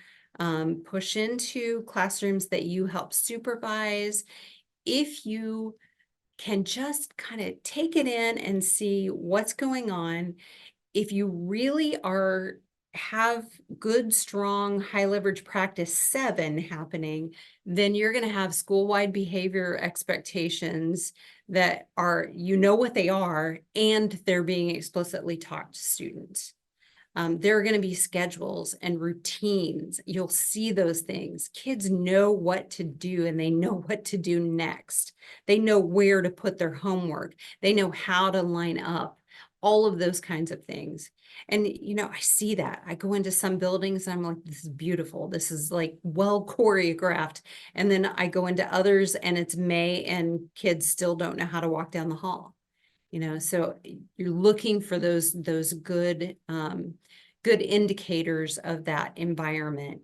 push into, classrooms that you help supervise, if you can just kind of take it in and see what's going on, if you really have good, strong, high leverage practice 7 happening, then you're going to have school-wide behavior expectations that are, you know what they are, and they're being explicitly taught to students. There are going to be schedules and routines. You'll see those things. Kids know what to do and they know what to do next. They know where to put their homework. They know how to line up, all of those kinds of things. And, you know, I see that. I go into some buildings and I'm like, this is beautiful. This is like well choreographed. And then I go into others and it's May and kids still don't know how to walk down the hall. You know, so you're looking for those good good indicators of that environment.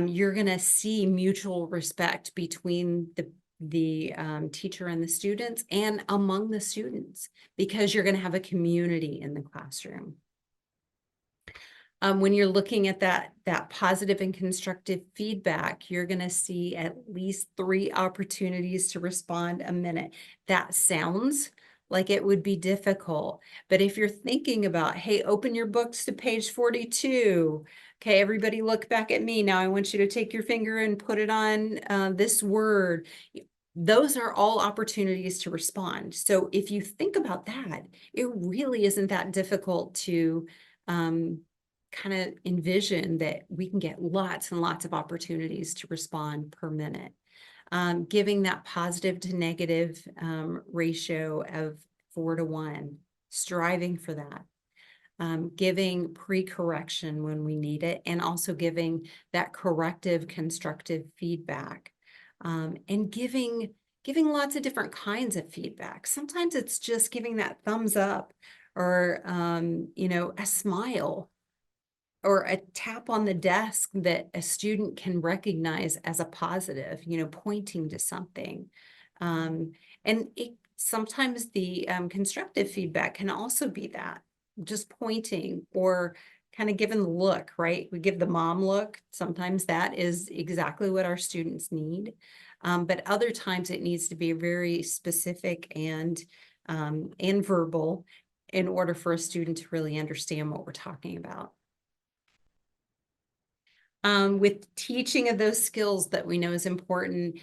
You're going to see mutual respect between the teacher and the students and among the students, because you're going to have a community in the classroom. When you're looking at that positive and constructive feedback, you're going to see at least 3 opportunities to respond a minute. That sounds like it would be difficult, but if you're thinking about, hey, open your books to page 42. Okay, everybody look back at me. Now I want you to take your finger and put it on this word. Those are all opportunities to respond. So if you think about that, it really isn't that difficult to kind of envision that we can get lots and lots of opportunities to respond per minute. Giving that positive to negative ratio of 4 to 1, striving for that. Giving pre-correction when we need it, and also giving that corrective, constructive feedback. And giving lots of different kinds of feedback. Sometimes it's just giving that thumbs up, or you know, a smile, or a tap on the desk that a student can recognize as a positive, you know, pointing to something. And sometimes the constructive feedback can also be that, just pointing or kind of giving the look, right? We give the mom look. Sometimes that is exactly what our students need. But other times it needs to be very specific and verbal in order for a student to really understand what we're talking about. With teaching of those skills that we know is important,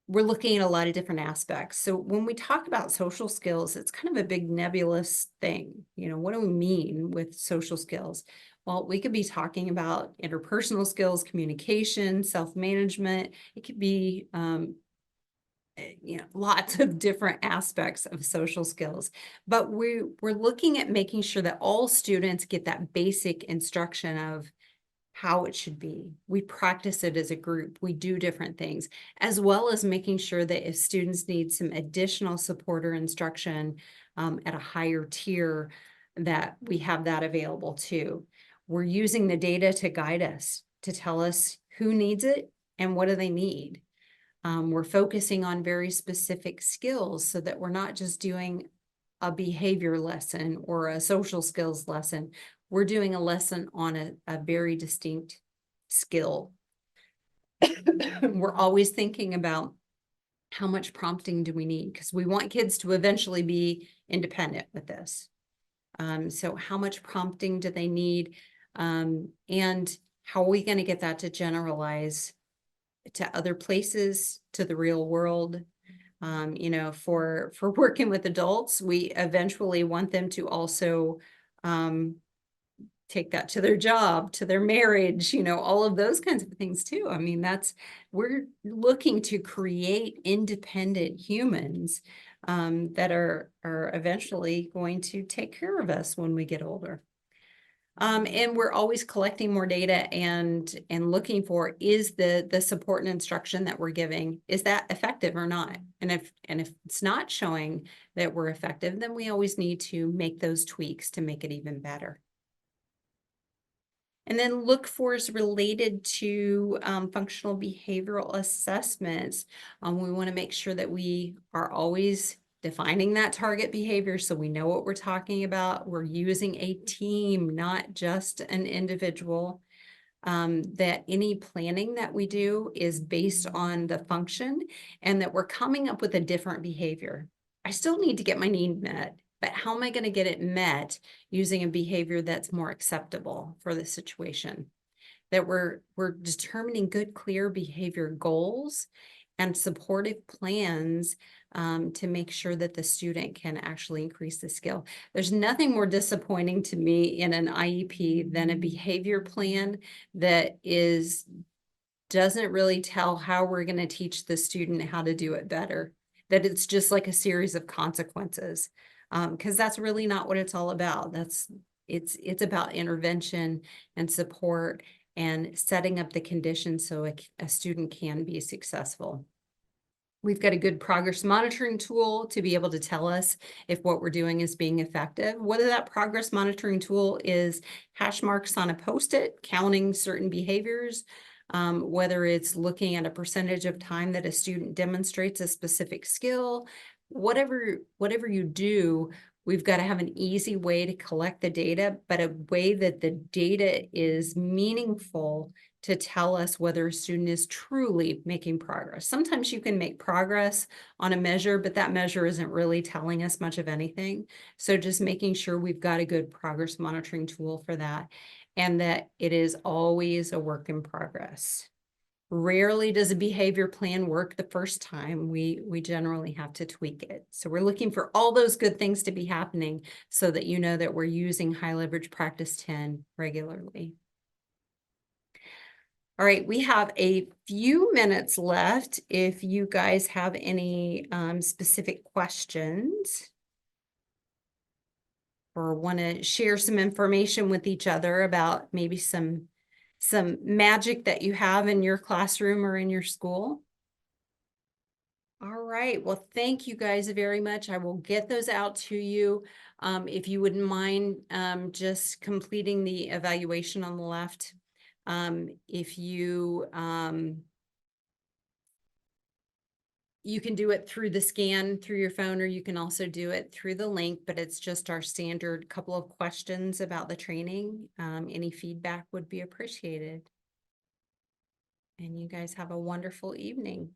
we're looking at a lot of different aspects. So when we talk about social skills, it's kind of a big nebulous thing. You know, what do we mean with social skills? Well, we could be talking about interpersonal skills, communication, self-management. It could be lots of different aspects of social skills, but we're looking at making sure that all students get that basic instruction of how it should be. We practice it as a group. We do different things, as well as making sure that if students need some additional support or instruction at a higher tier, that we have that available too. We're using the data to guide us, to tell us who needs it and what do they need. We're focusing on very specific skills so that we're not just doing a behavior lesson or a social skills lesson. We're doing a lesson on a very distinct skill. We're always thinking about how much prompting do we need, because we want kids to eventually be independent with this. So how much prompting do they need? And how are we going to get that to generalize to other places, to the real world? For working with adults, we eventually want them to also take that to their job, to their marriage, all of those kinds of things too. I mean, we're looking to create independent humans that are eventually going to take care of us when we get older. And we're always collecting more data and looking for, is the support and instruction that we're giving, is that effective or not? And if it's not showing that we're effective, then we always need to make those tweaks to make it even better. And then look for is related to functional behavioral assessments. We want to make sure that we are always defining that target behavior so we know what we're talking about. We're using a team, not just an individual. That any planning that we do is based on the function and that we're coming up with a different behavior. I still need to get my need met, but how am I going to get it met using a behavior that's more acceptable for the situation? That we're determining good, clear behavior goals and supportive plans to make sure that the student can actually increase the skill. There's nothing more disappointing to me in an IEP than a behavior plan that doesn't really tell how we're going to teach the student how to do it better. That it's just like a series of consequences, because that's really not what it's all about. It's about intervention and support and setting up the conditions so a student can be successful. We've got a good progress monitoring tool to be able to tell us if what we're doing is being effective. Whether that progress monitoring tool is hash marks on a Post-it, counting certain behaviors, whether it's looking at a percentage of time that a student demonstrates a specific skill, whatever you do, we've got to have an easy way to collect the data, but a way that the data is meaningful to tell us whether a student is truly making progress. Sometimes you can make progress on a measure, but that measure isn't really telling us much of anything. So just making sure we've got a good progress monitoring tool for that, and that it is always a work in progress. Rarely does a behavior plan work the first time. We generally have to tweak it. So we're looking for all those good things to be happening so that you know that we're using high leverage practice 10 regularly. All right, we have a few minutes left if you guys have any specific questions or want to share some information with each other about maybe some magic that you have in your classroom or in your school. All right, well, thank you guys very much. I will get those out to you. If you wouldn't mind just completing the evaluation on the left. If you can do it through the scan through your phone, or you can also do it through the link, but it's just our standard couple of questions about the training. Any feedback would be appreciated. And you guys have a wonderful evening.